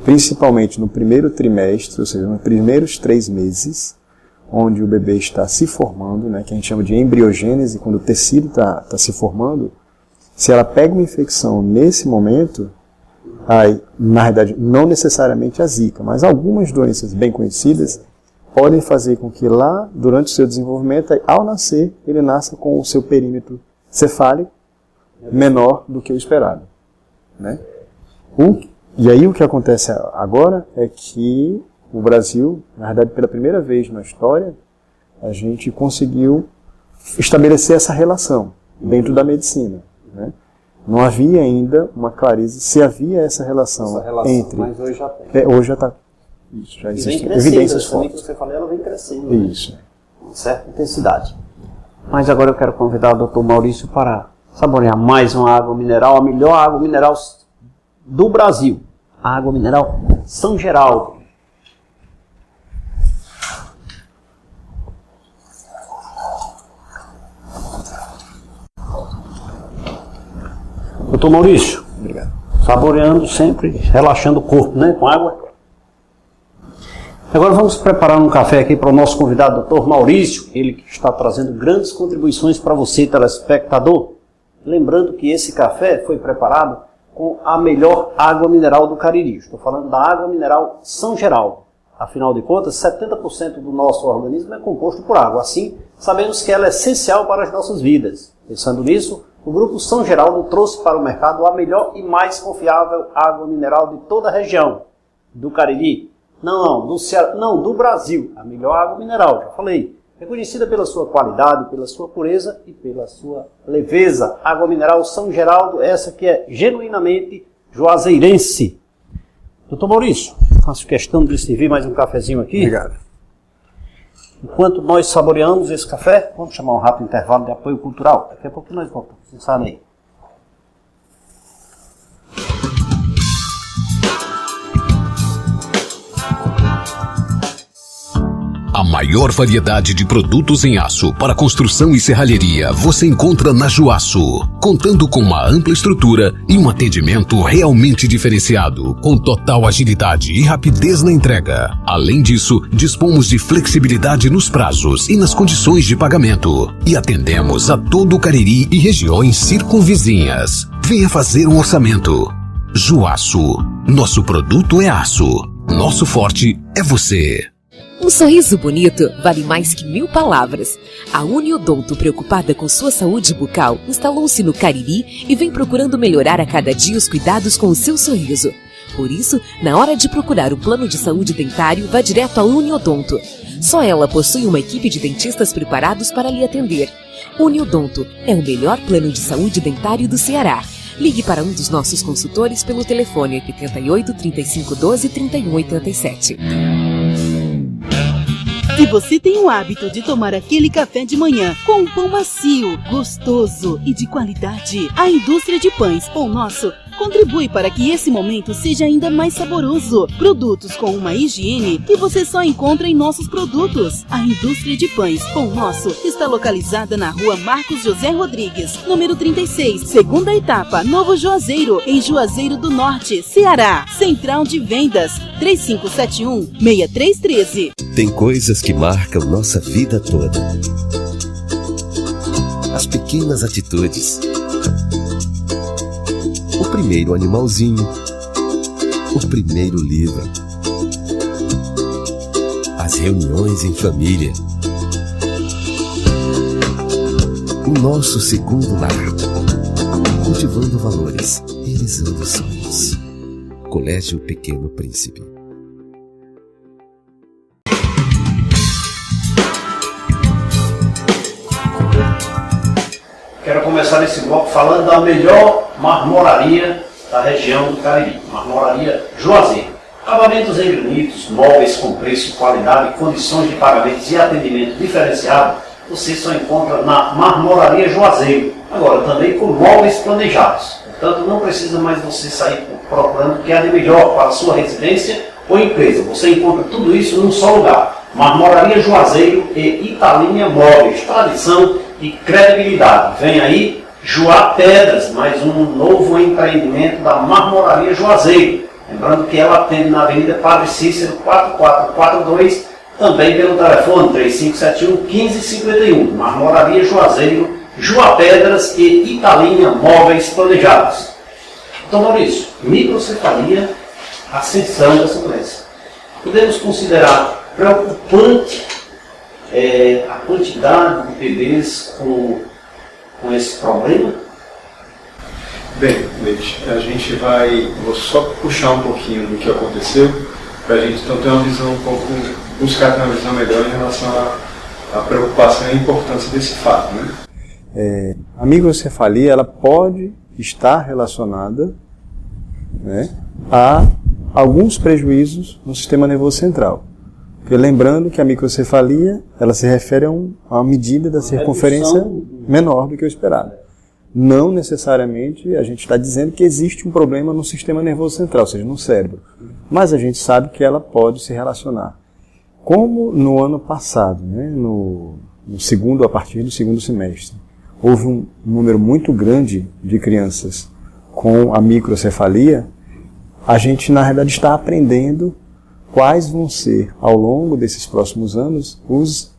Speaker 4: principalmente no primeiro trimestre, ou seja, nos primeiros 3 meses, onde o bebê está se formando, né, que a gente chama de embriogênese, quando o tecido está se formando, se ela pega uma infecção nesse momento, aí, na verdade, não necessariamente a zika, mas algumas doenças bem conhecidas podem fazer com que lá, durante o seu desenvolvimento, ao nascer, ele nasça com o seu perímetro cefálico menor do que o esperado, né? E aí o que acontece agora é que o Brasil, na verdade pela primeira vez na história, a gente conseguiu estabelecer essa relação dentro da medicina, né? Não havia ainda uma clareza se havia essa relação entre...
Speaker 2: Mas hoje já tem.
Speaker 4: Hoje já está. Isso, já existem evidências fortes.
Speaker 2: Que você falou, ela vem crescendo.
Speaker 4: Isso.
Speaker 2: Né? Com certa intensidade. Mas agora eu quero convidar o Dr. Maurício para saborear mais uma água mineral, a melhor água mineral do Brasil. A água mineral São Geraldo. Doutor Maurício,
Speaker 4: Obrigado.
Speaker 2: Saboreando sempre, relaxando o corpo, né, com água. Agora vamos preparar um café aqui para o nosso convidado, Dr. Maurício, ele que está trazendo grandes contribuições para você, telespectador. Lembrando que esse café foi preparado com a melhor água mineral do Cariri. Estou falando da água mineral São Geraldo. Afinal de contas, 70% do nosso organismo é composto por água. Assim, sabemos que ela é essencial para as nossas vidas. Pensando nisso, o Grupo São Geraldo trouxe para o mercado a melhor e mais confiável água mineral de toda a região. Do Cariri, do Ceará, do Brasil. A melhor água mineral, já falei. Reconhecida pela sua qualidade, pela sua pureza e pela sua leveza. Água mineral São Geraldo, essa que é genuinamente juazeirense. Doutor Maurício, faço questão de lhe servir mais um cafezinho aqui.
Speaker 4: Obrigado.
Speaker 2: Enquanto nós saboreamos esse café, vamos chamar um rápido intervalo de apoio cultural. Daqui a pouco nós voltamos, vocês sabem aí.
Speaker 9: A maior variedade de produtos em aço para construção e serralheria você encontra na Juaço, contando com uma ampla estrutura e um atendimento realmente diferenciado, com total agilidade e rapidez na entrega. Além disso, dispomos de flexibilidade nos prazos e nas condições de pagamento. E atendemos a todo o Cariri e regiões circunvizinhas. Venha fazer um orçamento. Juaço. Nosso produto é aço. Nosso forte é você.
Speaker 10: Um sorriso bonito vale mais que 1000 palavras. A Uniodonto, preocupada com sua saúde bucal, instalou-se no Cariri e vem procurando melhorar a cada dia os cuidados com o seu sorriso. Por isso, na hora de procurar um plano de saúde dentário, vá direto à Uniodonto. Só ela possui uma equipe de dentistas preparados para lhe atender. Uniodonto é o melhor plano de saúde dentário do Ceará. Ligue para um dos nossos consultores pelo telefone 88 35 12 31 87.
Speaker 11: Se você tem o hábito de tomar aquele café de manhã com um pão macio, gostoso e de qualidade, a indústria de pães Pão Nosso contribui para que esse momento seja ainda mais saboroso. Produtos com uma higiene que você só encontra em nossos produtos. A indústria de pães Pão Nosso está localizada na rua Marcos José Rodrigues, número 36, segunda etapa, Novo Juazeiro, em Juazeiro do Norte, Ceará. Central de Vendas, 3571-6313.
Speaker 12: Tem coisas que marcam nossa vida toda. As pequenas atitudes. O primeiro animalzinho. O primeiro livro. As reuniões em família. O nosso segundo lar. Cultivando valores, realizando sonhos. Colégio Pequeno Príncipe.
Speaker 2: Quero começar esse bloco falando da melhor marmoraria da região do Cariri, Marmoraria Juazeiro. Acabamentos em granitos, móveis com preço, qualidade, condições de pagamentos e atendimento diferenciado, você só encontra na Marmoraria Juazeiro. Agora também com móveis planejados. Portanto, não precisa mais você sair procurando o que há de melhor para a sua residência ou empresa. Você encontra tudo isso num só lugar. Marmoraria Juazeiro e Italínia Móveis. Tradição e credibilidade. Vem aí Juá Pedras, mais um novo empreendimento da Marmoraria Juazeiro. Lembrando que ela atende na Avenida Padre Cícero 4442, também pelo telefone 3571-1551. Marmoraria Juazeiro, Juá Pedras e Italínia Móveis Planejados. Então, Maurício, microcefalia, ascensão dessa doença. Podemos considerar preocupante a quantidade de bebês com esse problema?
Speaker 4: Bem, Leite, vou só puxar um pouquinho do que aconteceu, para a gente então ter uma visão um pouco, buscar ter uma visão melhor em relação à preocupação e à importância desse fato, né? A microcefalia, ela pode estar relacionada, né, a alguns prejuízos no sistema nervoso central. Porque lembrando que a microcefalia, ela se refere a uma medida da circunferência menor do que o esperado. Não necessariamente a gente está dizendo que existe um problema no sistema nervoso central, ou seja, no cérebro. Mas a gente sabe que ela pode se relacionar. Como no ano passado, né, a partir do segundo semestre, houve um número muito grande de crianças com a microcefalia, a gente na realidade está aprendendo quais vão ser, ao longo desses próximos anos, os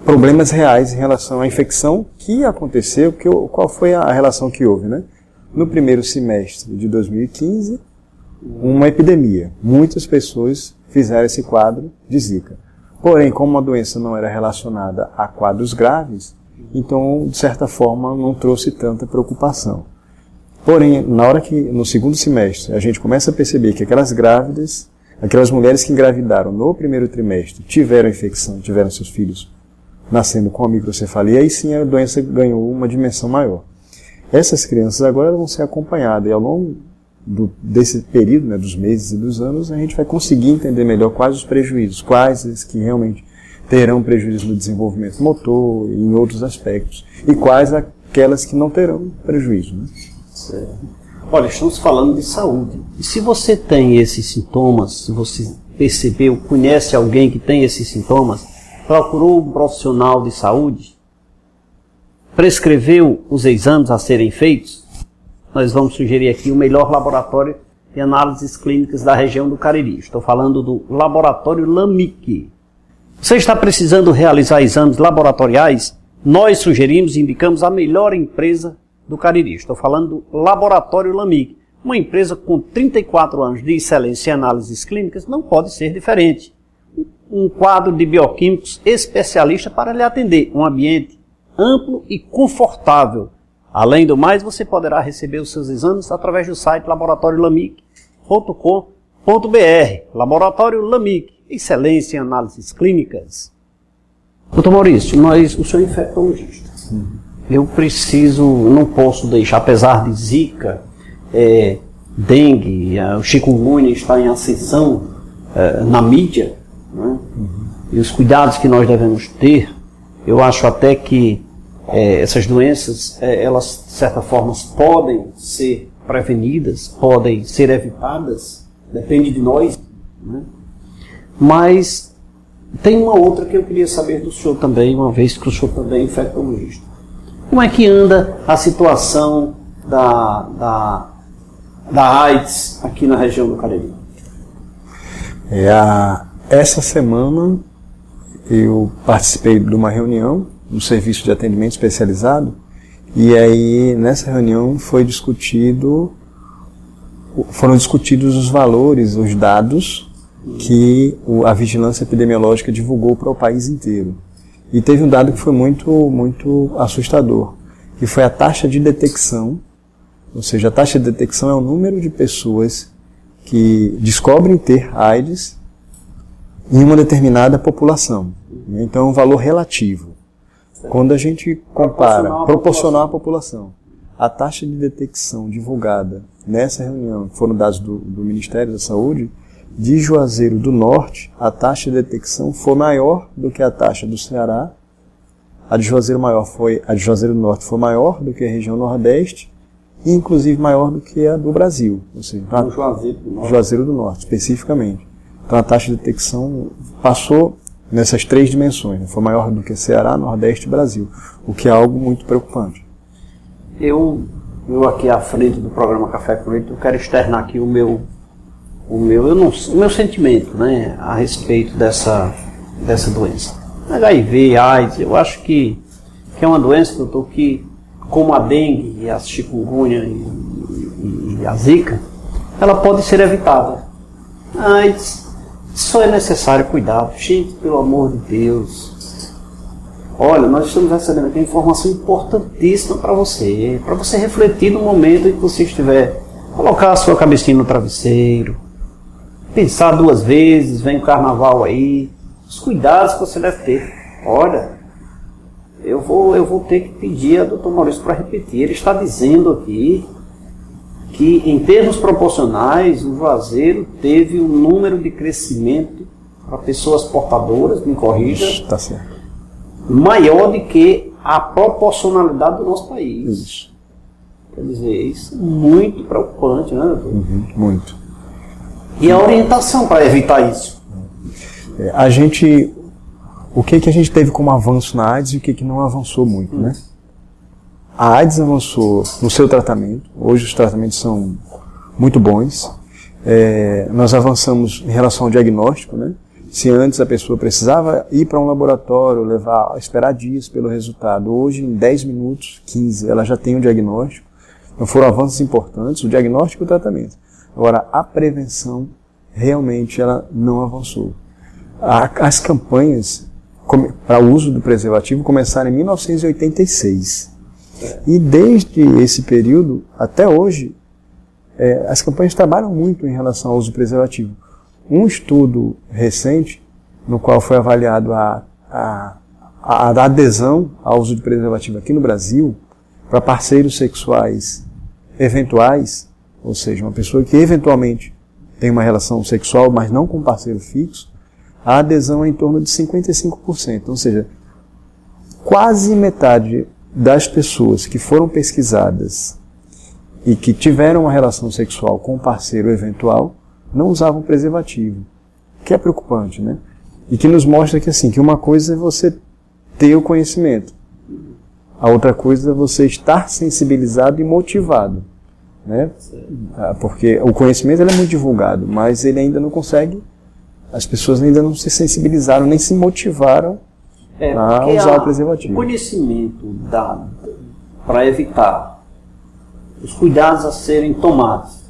Speaker 4: problemas reais em relação à infecção que aconteceu, qual foi a relação que houve, né? No primeiro semestre de 2015, uma epidemia. Muitas pessoas fizeram esse quadro de Zika. Porém, como a doença não era relacionada a quadros graves, então, de certa forma, não trouxe tanta preocupação. Porém, na hora que, no segundo semestre, a gente começa a perceber que aquelas mulheres que engravidaram no primeiro trimestre tiveram infecção, tiveram seus filhos nascendo com a microcefalia, aí sim a doença ganhou uma dimensão maior. Essas crianças agora vão ser acompanhadas e ao longo desse período, né, dos meses e dos anos, a gente vai conseguir entender melhor quais os prejuízos, quais que realmente terão prejuízo no desenvolvimento motor e em outros aspectos, e quais aquelas que não terão prejuízo, né?
Speaker 2: Certo. Olha, estamos falando de saúde. E se você tem esses sintomas, se você percebeu, conhece alguém que tem esses sintomas, procurou um profissional de saúde, prescreveu os exames a serem feitos, nós vamos sugerir aqui o melhor laboratório de análises clínicas da região do Cariri. Estou falando do laboratório LAMIC. Você está precisando realizar exames laboratoriais? Nós sugerimos e indicamos a melhor empresa do Cariri. Estou falando do Laboratório LAMIC. Uma empresa com 34 anos de excelência em análises clínicas não pode ser diferente. Um quadro de bioquímicos especialista para lhe atender. Um ambiente amplo e confortável. Além do mais, você poderá receber os seus exames através do site laboratoriolamic.com.br. Laboratório LAMIC, excelência em análises clínicas. Doutor Maurício, o senhor é infectologista. Eu não posso deixar, apesar de Zika, dengue, o chikungunya está em ascensão na mídia, né? E os cuidados que nós devemos ter, eu acho até que essas doenças, elas de certa forma podem ser prevenidas, podem ser evitadas, depende de nós, né? Mas tem uma outra que eu queria saber do senhor também, uma vez que o senhor também é infectologista. Como é que anda a situação da AIDS aqui na região do Cariri?
Speaker 4: Essa semana eu participei de uma reunião no serviço de atendimento especializado e aí nessa reunião foram discutidos os valores, os dados que a vigilância epidemiológica divulgou para o país inteiro. E teve um dado que foi muito assustador, que foi a taxa de detecção, ou seja, a taxa de detecção é o número de pessoas que descobrem ter AIDS em uma determinada população. Então é um valor relativo. Quando a gente compara, proporcional à população, a taxa de detecção divulgada nessa reunião, foram dados do Ministério da Saúde, de Juazeiro do Norte, a taxa de detecção foi maior do que a taxa do Ceará, a de Juazeiro do Norte foi maior do que a região Nordeste, e inclusive maior do que a do Brasil, ou seja, Juazeiro do Norte, especificamente. Então a taxa de detecção passou nessas três dimensões, né? Foi maior do que Ceará, Nordeste e Brasil, o que é algo muito preocupante.
Speaker 2: Eu aqui à frente do programa Café com Leite, eu quero externar aqui o meu sentimento, né, a respeito dessa doença. HIV, AIDS, eu acho que é uma doença, doutor, que como a dengue e a chikungunya e a Zika, ela pode ser evitada. AIDS, só é necessário cuidado. Gente, pelo amor de Deus, Olha, nós estamos recebendo aqui informação importantíssima para você refletir no momento em que você estiver, colocar a sua cabecinha no travesseiro, pensar 2 vezes, vem o carnaval aí, os cuidados que você deve ter. Olha, eu vou ter que pedir a Dr. Maurício para repetir. Ele está dizendo aqui que, em termos proporcionais, o Juazeiro teve um número de crescimento para pessoas portadoras, me corrija,
Speaker 4: Está certo.
Speaker 2: maior do que a proporcionalidade do nosso país. Isso. Quer dizer, isso é muito preocupante, né, doutor?
Speaker 4: Muito.
Speaker 2: E a orientação para evitar isso?
Speaker 4: O que a gente teve como avanço na AIDS e o que não avançou muito, né? A AIDS avançou no seu tratamento. Hoje os tratamentos são muito bons. Nós avançamos em relação ao diagnóstico, né? Se antes a pessoa precisava ir para um laboratório, esperar dias pelo resultado, hoje em 10 minutos, 15, ela já tem o diagnóstico. Então foram avanços importantes, o diagnóstico e o tratamento. Agora, a prevenção, realmente, ela não avançou. As campanhas para o uso do preservativo começaram em 1986. E desde esse período até hoje, as campanhas trabalham muito em relação ao uso do preservativo. Um estudo recente, no qual foi avaliado a adesão ao uso de preservativo aqui no Brasil, para parceiros sexuais eventuais, ou seja, uma pessoa que eventualmente tem uma relação sexual, mas não com parceiro fixo, a adesão é em torno de 55%. Ou seja, quase metade das pessoas que foram pesquisadas e que tiveram uma relação sexual com um parceiro eventual não usavam preservativo, que é preocupante, né? E que nos mostra que, assim, que uma coisa é você ter o conhecimento, a outra coisa é você estar sensibilizado e motivado, né? Porque o conhecimento ele é muito divulgado, mas ele ainda não consegue, as pessoas ainda não se sensibilizaram, nem se motivaram a usar o preservativo.
Speaker 2: O conhecimento dado para evitar os cuidados a serem tomados,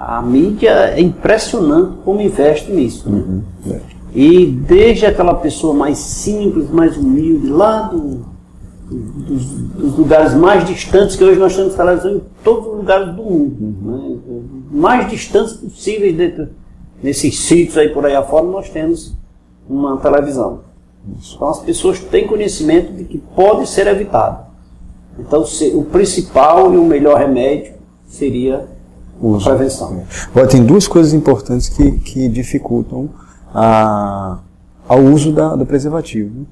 Speaker 2: a mídia é impressionante como investe nisso, né? E desde aquela pessoa mais simples, mais humilde, lá dos lugares mais distantes, que hoje nós temos televisão em todos os lugares do mundo, né? Mais distantes possíveis nesses sítios aí por aí afora, nós temos uma televisão. Então as pessoas têm conhecimento de que pode ser evitado. Então o principal e o melhor remédio seria a prevenção.
Speaker 4: Agora, tem 2 coisas importantes que dificultam ao uso do preservativo.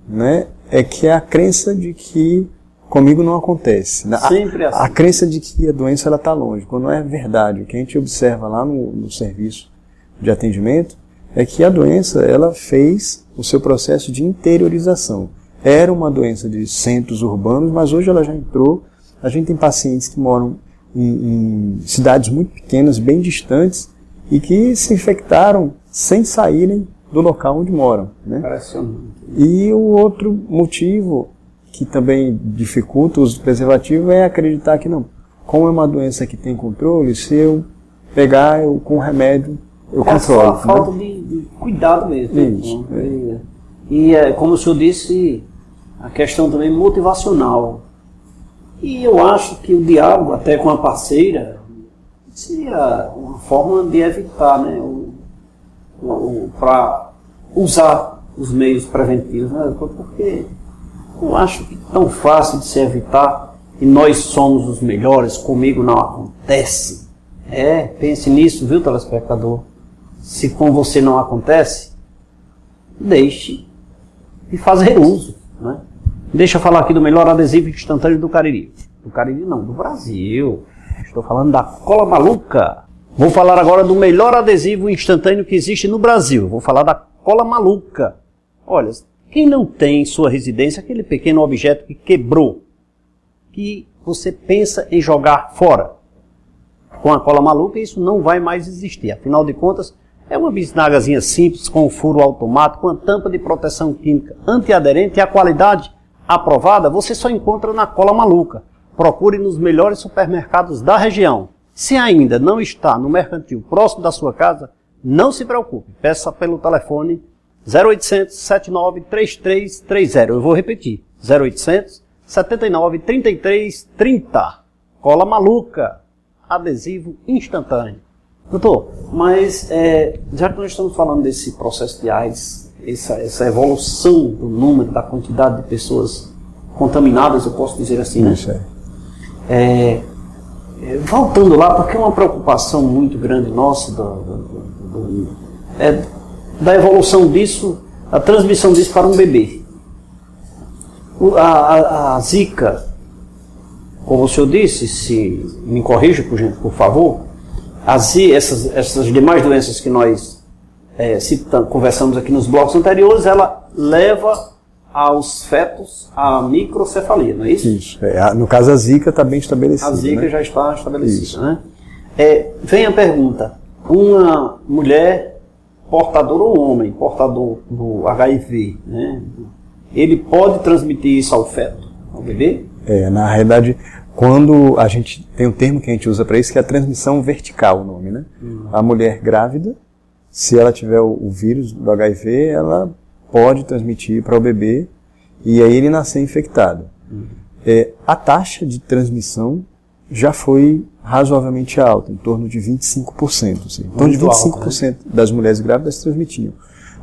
Speaker 4: Né, é que é a crença de que comigo não acontece.
Speaker 2: Sempre assim.
Speaker 4: A crença de que a doença está longe, quando não é verdade. O que a gente observa lá no serviço de atendimento é que a doença ela fez o seu processo de interiorização. Era uma doença de centros urbanos, mas hoje ela já entrou. A gente tem pacientes que moram em cidades muito pequenas, bem distantes, e que se infectaram sem saírem do local onde moram, né? E o outro motivo que também dificulta o uso do preservativo é acreditar que não, como é uma doença que tem controle, se eu pegar com remédio eu controlo.
Speaker 2: A falta de cuidado mesmo.
Speaker 4: Isso,
Speaker 2: E como o senhor disse, a questão também motivacional. E eu acho que o diálogo, até com a parceira, seria uma forma de evitar, né, para usar os meios preventivos, né? Porque eu acho que é tão fácil de se evitar e nós somos os melhores, comigo não acontece. Pense nisso, viu, telespectador? Se com você não acontece, deixe de fazer uso, né? Deixa eu falar aqui do melhor adesivo instantâneo do Cariri. Do Cariri não, do Brasil. Estou falando da Cola Maluca. Vou falar agora do melhor adesivo instantâneo que existe no Brasil. Vou falar da Cola Maluca. Olha, quem não tem em sua residência aquele pequeno objeto que quebrou, que você pensa em jogar fora, com a Cola Maluca isso não vai mais existir. Afinal de contas, é uma bisnagazinha simples com um furo automático, com a tampa de proteção química antiaderente e a qualidade aprovada você só encontra na Cola Maluca. Procure nos melhores supermercados da região. Se ainda não está no mercantil próximo da sua casa, não se preocupe. Peça pelo telefone 0800 79 3330. Eu vou repetir. 0800 79 33 30. Cola maluca. Adesivo instantâneo. Doutor, mas já que nós estamos falando desse processo de AIDS, essa evolução do número, da quantidade de pessoas contaminadas, eu posso dizer assim, né?
Speaker 4: Isso é.
Speaker 2: Voltando lá, porque é uma preocupação muito grande nossa da evolução disso, a transmissão disso para um bebê. A Zika, como o senhor disse, se me corrija, por favor, essas demais doenças que nós conversamos aqui nos blocos anteriores, ela leva aos fetos a microcefalia, não é isso?
Speaker 4: Isso. No caso, a Zika está bem estabelecida.
Speaker 2: A Zika, né, já está estabelecida.
Speaker 4: Isso.
Speaker 2: Né? Vem a pergunta: uma mulher portadora ou homem portador do HIV, né, ele pode transmitir isso ao feto, ao bebê?
Speaker 4: Na realidade, quando a gente tem um termo que a gente usa para isso, que é a transmissão vertical, o nome, né? A mulher grávida, se ela tiver o vírus do HIV, ela pode transmitir para o bebê e aí ele nascer infectado. A taxa de transmissão já foi razoavelmente alta, em torno de 25%. Assim. Em torno de 25% alta, né? Das mulheres grávidas transmitiam.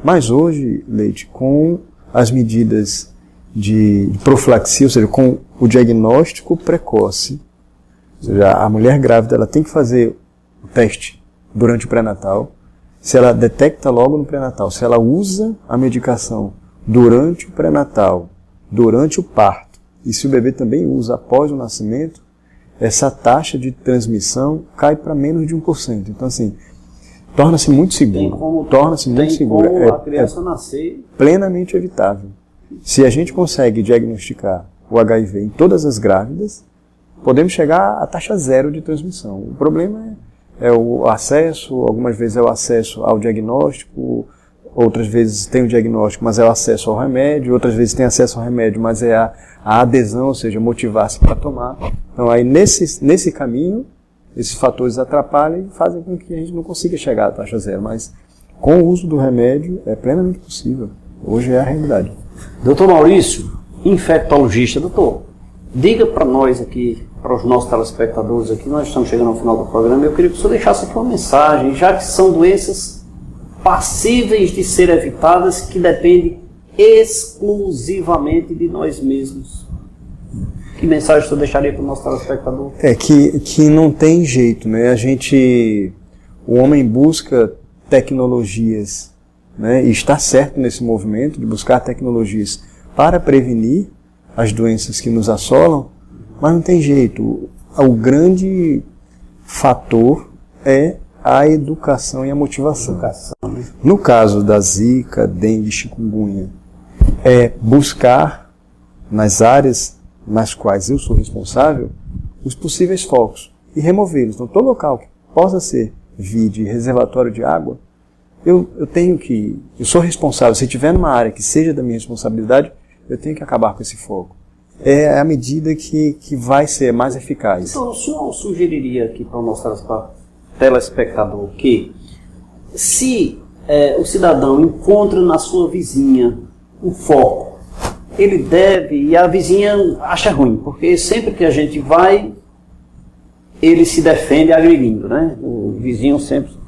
Speaker 4: Mas hoje, Leite, com as medidas de profilaxia, ou seja, com o diagnóstico precoce, ou seja, a mulher grávida ela tem que fazer o teste durante o pré-natal. Se ela detecta logo no pré-natal, se ela usa a medicação durante o pré-natal, durante o parto, e se o bebê também usa após o nascimento, essa taxa de transmissão cai para menos de 1%. Então, assim, torna-se muito seguro. Torna-se muito seguro.
Speaker 2: Como a criança nascer
Speaker 4: plenamente evitável. Se a gente consegue diagnosticar o HIV em todas as grávidas, podemos chegar à taxa zero de transmissão. O problema é o acesso, algumas vezes é o acesso ao diagnóstico, outras vezes tem o diagnóstico, mas é o acesso ao remédio, outras vezes tem acesso ao remédio, mas é a adesão, ou seja, motivar-se para tomar. Então aí nesse caminho, esses fatores atrapalham e fazem com que a gente não consiga chegar à taxa zero, mas com o uso do remédio é plenamente possível. Hoje é a realidade.
Speaker 2: Doutor Maurício, infectologista, doutor, diga para nós aqui, para os nossos telespectadores aqui, nós estamos chegando ao final do programa, eu queria que o senhor deixasse aqui uma mensagem, já que são doenças passíveis de ser evitadas, que dependem exclusivamente de nós mesmos. Que mensagem o senhor deixaria para o nosso telespectador?
Speaker 4: Que não tem jeito, né? O homem busca tecnologias, né? E está certo nesse movimento de buscar tecnologias para prevenir as doenças que nos assolam, mas não tem jeito. O grande fator é a educação e a motivação. No caso da Zika, dengue, chikungunya, é buscar nas áreas nas quais eu sou responsável os possíveis focos e removê-los. Então, todo local que possa ser vide reservatório de água, eu sou responsável. Se tiver numa área que seja da minha responsabilidade, eu tenho que acabar com esse foco. É a medida que vai ser mais eficaz.
Speaker 2: Então, o senhor sugeriria aqui para o nosso telespectador que, se o cidadão encontra na sua vizinha um foco, ele deve, e a vizinha acha ruim, porque sempre que a gente vai, ele se defende agredindo, né? O vizinho sempre...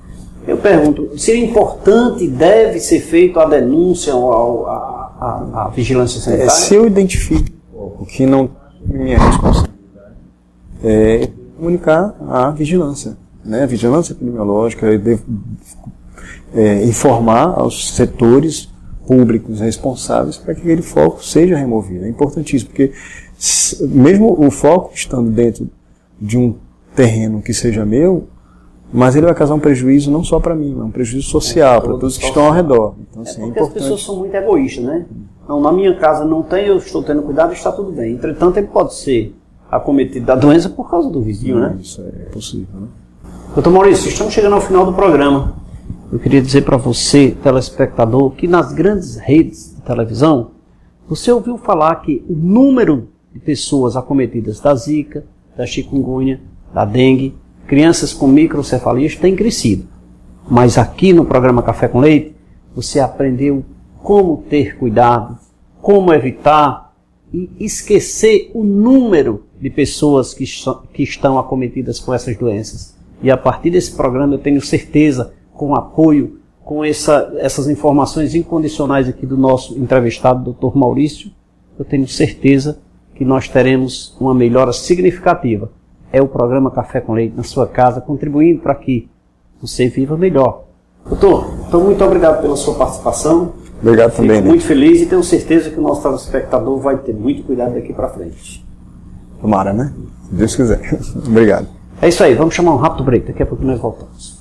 Speaker 2: Eu pergunto, seria importante, deve ser feito a denúncia à vigilância sanitária?
Speaker 4: Se eu identifico o que não é minha responsabilidade, é comunicar à vigilância, né? A vigilância epidemiológica, eu devo informar aos setores públicos responsáveis para que aquele foco seja removido. É importantíssimo, porque mesmo o foco estando dentro de um terreno que seja meu, mas ele vai causar um prejuízo não só para mim, mas um prejuízo social, para todos que estão ao redor. Então, assim,
Speaker 2: porque as pessoas são muito egoístas, né? Não, na minha casa não tem, eu estou tendo cuidado, está tudo bem. Entretanto, ele pode ser acometido da doença por causa do vizinho, né?
Speaker 4: Isso é possível, né?
Speaker 2: Doutor Maurício, estamos chegando ao final do programa. Eu queria dizer para você, telespectador, que nas grandes redes de televisão, você ouviu falar que o número de pessoas acometidas da Zika, da chikungunya, da dengue, crianças com microcefalias tem crescido. Mas aqui no programa Café com Leite, você aprendeu como ter cuidado, como evitar e esquecer o número de pessoas que estão acometidas com essas doenças. E a partir desse programa eu tenho certeza, com apoio, com essas informações incondicionais aqui do nosso entrevistado, Dr. Maurício, eu tenho certeza que nós teremos uma melhora significativa. É o programa Café com Leite na sua casa, contribuindo para que você viva melhor. Doutor, então muito obrigado pela sua participação.
Speaker 4: Obrigado também.
Speaker 2: Fico muito feliz e tenho certeza que o nosso telespectador vai ter muito cuidado daqui para frente.
Speaker 4: Tomara, né? Se Deus quiser. Obrigado.
Speaker 2: É isso aí, vamos chamar um rápido break, daqui a pouco nós voltamos.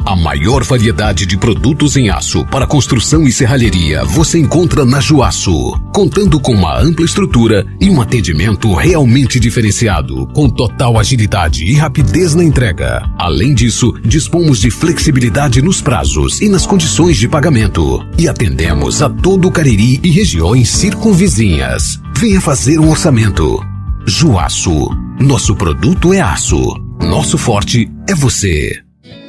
Speaker 9: A maior variedade de produtos em aço para construção e serralheria você encontra na Juaço, contando com uma ampla estrutura e um atendimento realmente diferenciado, com total agilidade e rapidez na entrega. Além disso, dispomos de flexibilidade nos prazos e nas condições de pagamento. E atendemos a todo o Cariri e regiões circunvizinhas. Venha fazer um orçamento. Juaço. Nosso produto é aço. Nosso forte é você.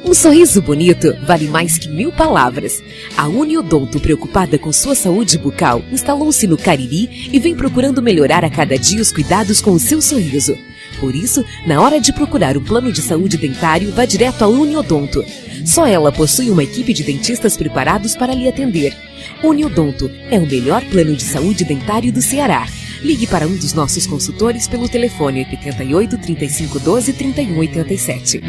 Speaker 10: Um sorriso bonito vale mais que 1000 palavras. A Uniodonto, preocupada com sua saúde bucal, instalou-se no Cariri e vem procurando melhorar a cada dia os cuidados com o seu sorriso. Por isso, na hora de procurar um plano de saúde dentário, vá direto à Uniodonto. Só ela possui uma equipe de dentistas preparados para lhe atender. Uniodonto é o melhor plano de saúde dentário do Ceará. Ligue para um dos nossos consultores pelo telefone 88 35 12 31 87.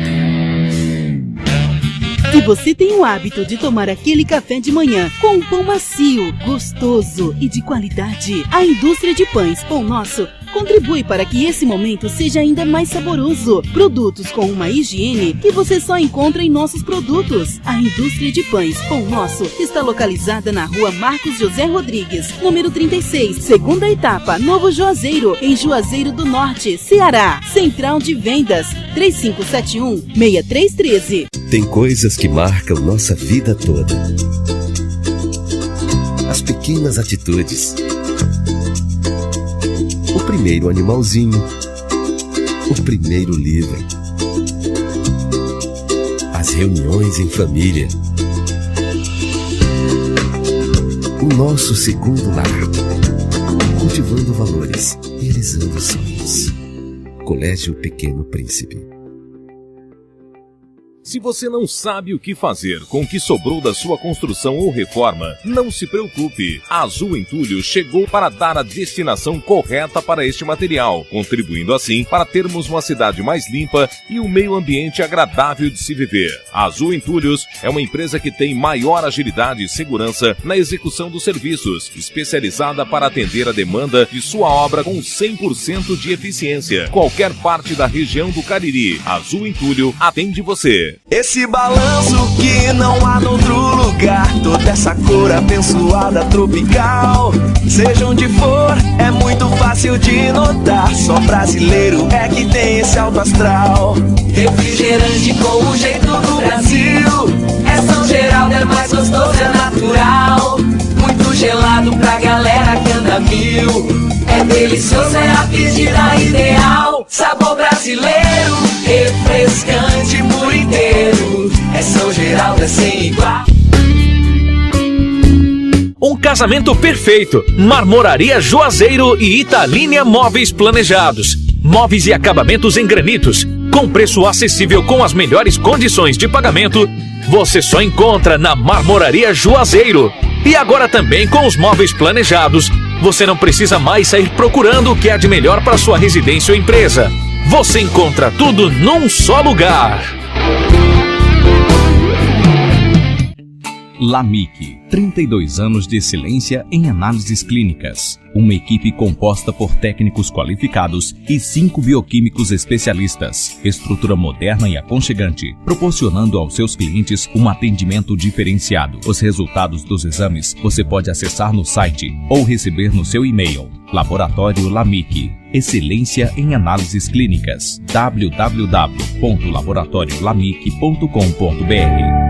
Speaker 11: Se você tem o hábito de tomar aquele café de manhã com um pão macio, gostoso e de qualidade, a indústria de pães Pão Nosso contribui para que esse momento seja ainda mais saboroso. Produtos com uma higiene que você só encontra em nossos produtos. A indústria de pães Pão Nosso está localizada na rua Marcos José Rodrigues, número 36, segunda etapa, Novo Juazeiro, em Juazeiro do Norte, Ceará. Central de Vendas, 3571-6313.
Speaker 12: Tem coisas que marcam nossa vida toda. As pequenas atitudes. O primeiro animalzinho. O primeiro livro. As reuniões em família. O nosso segundo lar. Cultivando valores, realizando sonhos. Colégio Pequeno Príncipe.
Speaker 3: Se você não sabe o que fazer com o que sobrou da sua construção ou reforma, não se preocupe. A Azul Entulho chegou para dar a destinação correta para este material, contribuindo assim para termos uma cidade mais limpa e um meio ambiente agradável de se viver. A Azul Entulhos é uma empresa que tem maior agilidade e segurança na execução dos serviços, especializada para atender a demanda de sua obra com 100% de eficiência. Qualquer parte da região do Cariri, a Azul Entulho atende você.
Speaker 5: Esse balanço que não há noutro lugar, toda essa cor abençoada tropical, seja onde for, é muito fácil de notar. Só brasileiro é que tem esse alto astral. Refrigerante com o jeito do Brasil, é São Geraldo, é mais gostoso, é natural. Muito gelado pra galera que anda mil. É delicioso, é a pedida ideal. Sabor brasileiro, refrescante por inteiro. É São Geraldo, é sem igual.
Speaker 6: Um casamento perfeito. Marmoraria Juazeiro e Italínia Móveis Planejados. Móveis e acabamentos em granitos. Com preço acessível com as melhores condições de pagamento. Você só encontra na Marmoraria Juazeiro. E agora também com os móveis planejados. Você não precisa mais sair procurando o que há de melhor para sua residência ou empresa. Você encontra tudo num só lugar.
Speaker 7: LAMIC, 32 anos de excelência em análises clínicas. Uma equipe composta por técnicos qualificados e 5 bioquímicos especialistas. Estrutura moderna e aconchegante, proporcionando aos seus clientes um atendimento diferenciado. Os resultados dos exames você pode acessar no site ou receber no seu e-mail. Laboratório LAMIC, excelência em análises clínicas. www.laboratoriolamic.com.br.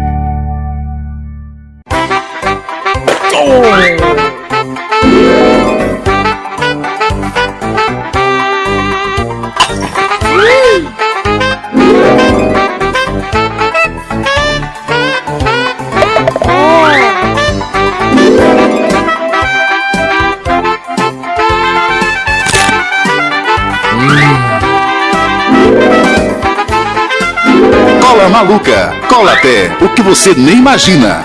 Speaker 8: boca. Colaté, o que você nem imagina.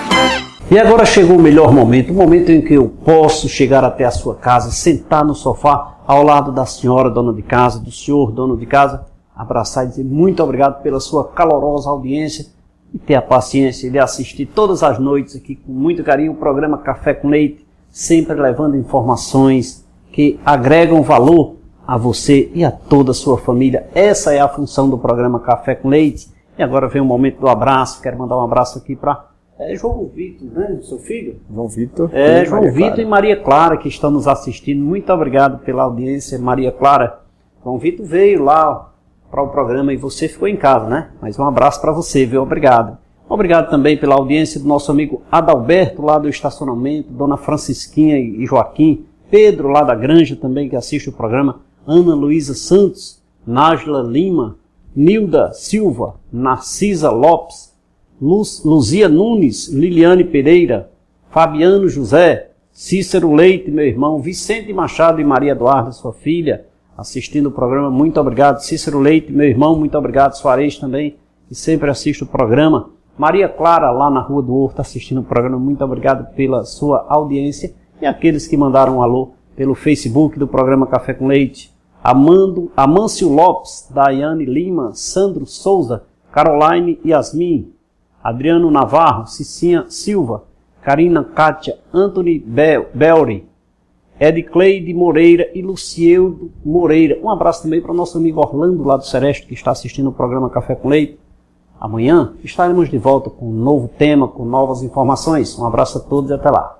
Speaker 2: E agora chegou o melhor momento, o momento em que eu posso chegar até a sua casa, sentar no sofá ao lado da senhora dona de casa, do senhor dono de casa, abraçar e dizer muito obrigado pela sua calorosa audiência e ter a paciência de assistir todas as noites aqui com muito carinho o programa Café com Leite, sempre levando informações que agregam valor a você e a toda a sua família. Essa é a função do programa Café com Leite. E agora vem o momento do abraço. Quero mandar um abraço aqui para João Vitor, né? Seu filho?
Speaker 4: João Vitor.
Speaker 2: João Vitor e Maria Clara, que estão nos assistindo. Muito obrigado pela audiência, Maria Clara. João Vitor veio lá para o programa e você ficou em casa, né? Mas um abraço para você, viu? Obrigado. Obrigado também pela audiência do nosso amigo Adalberto, lá do estacionamento, Dona Francisquinha e Joaquim, Pedro, lá da Granja também, que assiste o programa, Ana Luísa Santos, Nájila Lima, Nilda Silva, Narcisa Lopes, Luzia Nunes, Liliane Pereira, Fabiano José, Cícero Leite, meu irmão, Vicente Machado e Maria Eduarda, sua filha, assistindo o programa. Muito obrigado. Cícero Leite, meu irmão, muito obrigado. Soares também, que sempre assiste o programa. Maria Clara, lá na Rua do Horto, assistindo o programa. Muito obrigado pela sua audiência. E aqueles que mandaram um alô pelo Facebook do programa Café com Leite. Amâncio Lopes, Daiane Lima, Sandro Souza, Caroline Yasmin, Adriano Navarro, Cicinha Silva, Karina Kátia, Anthony Belri, Edcleide Moreira e Lucieldo Moreira. Um abraço também para o nosso amigo Orlando, lá do Sereste, que está assistindo o programa Café com Leite. Amanhã estaremos de volta com um novo tema, com novas informações. Um abraço a todos e até lá.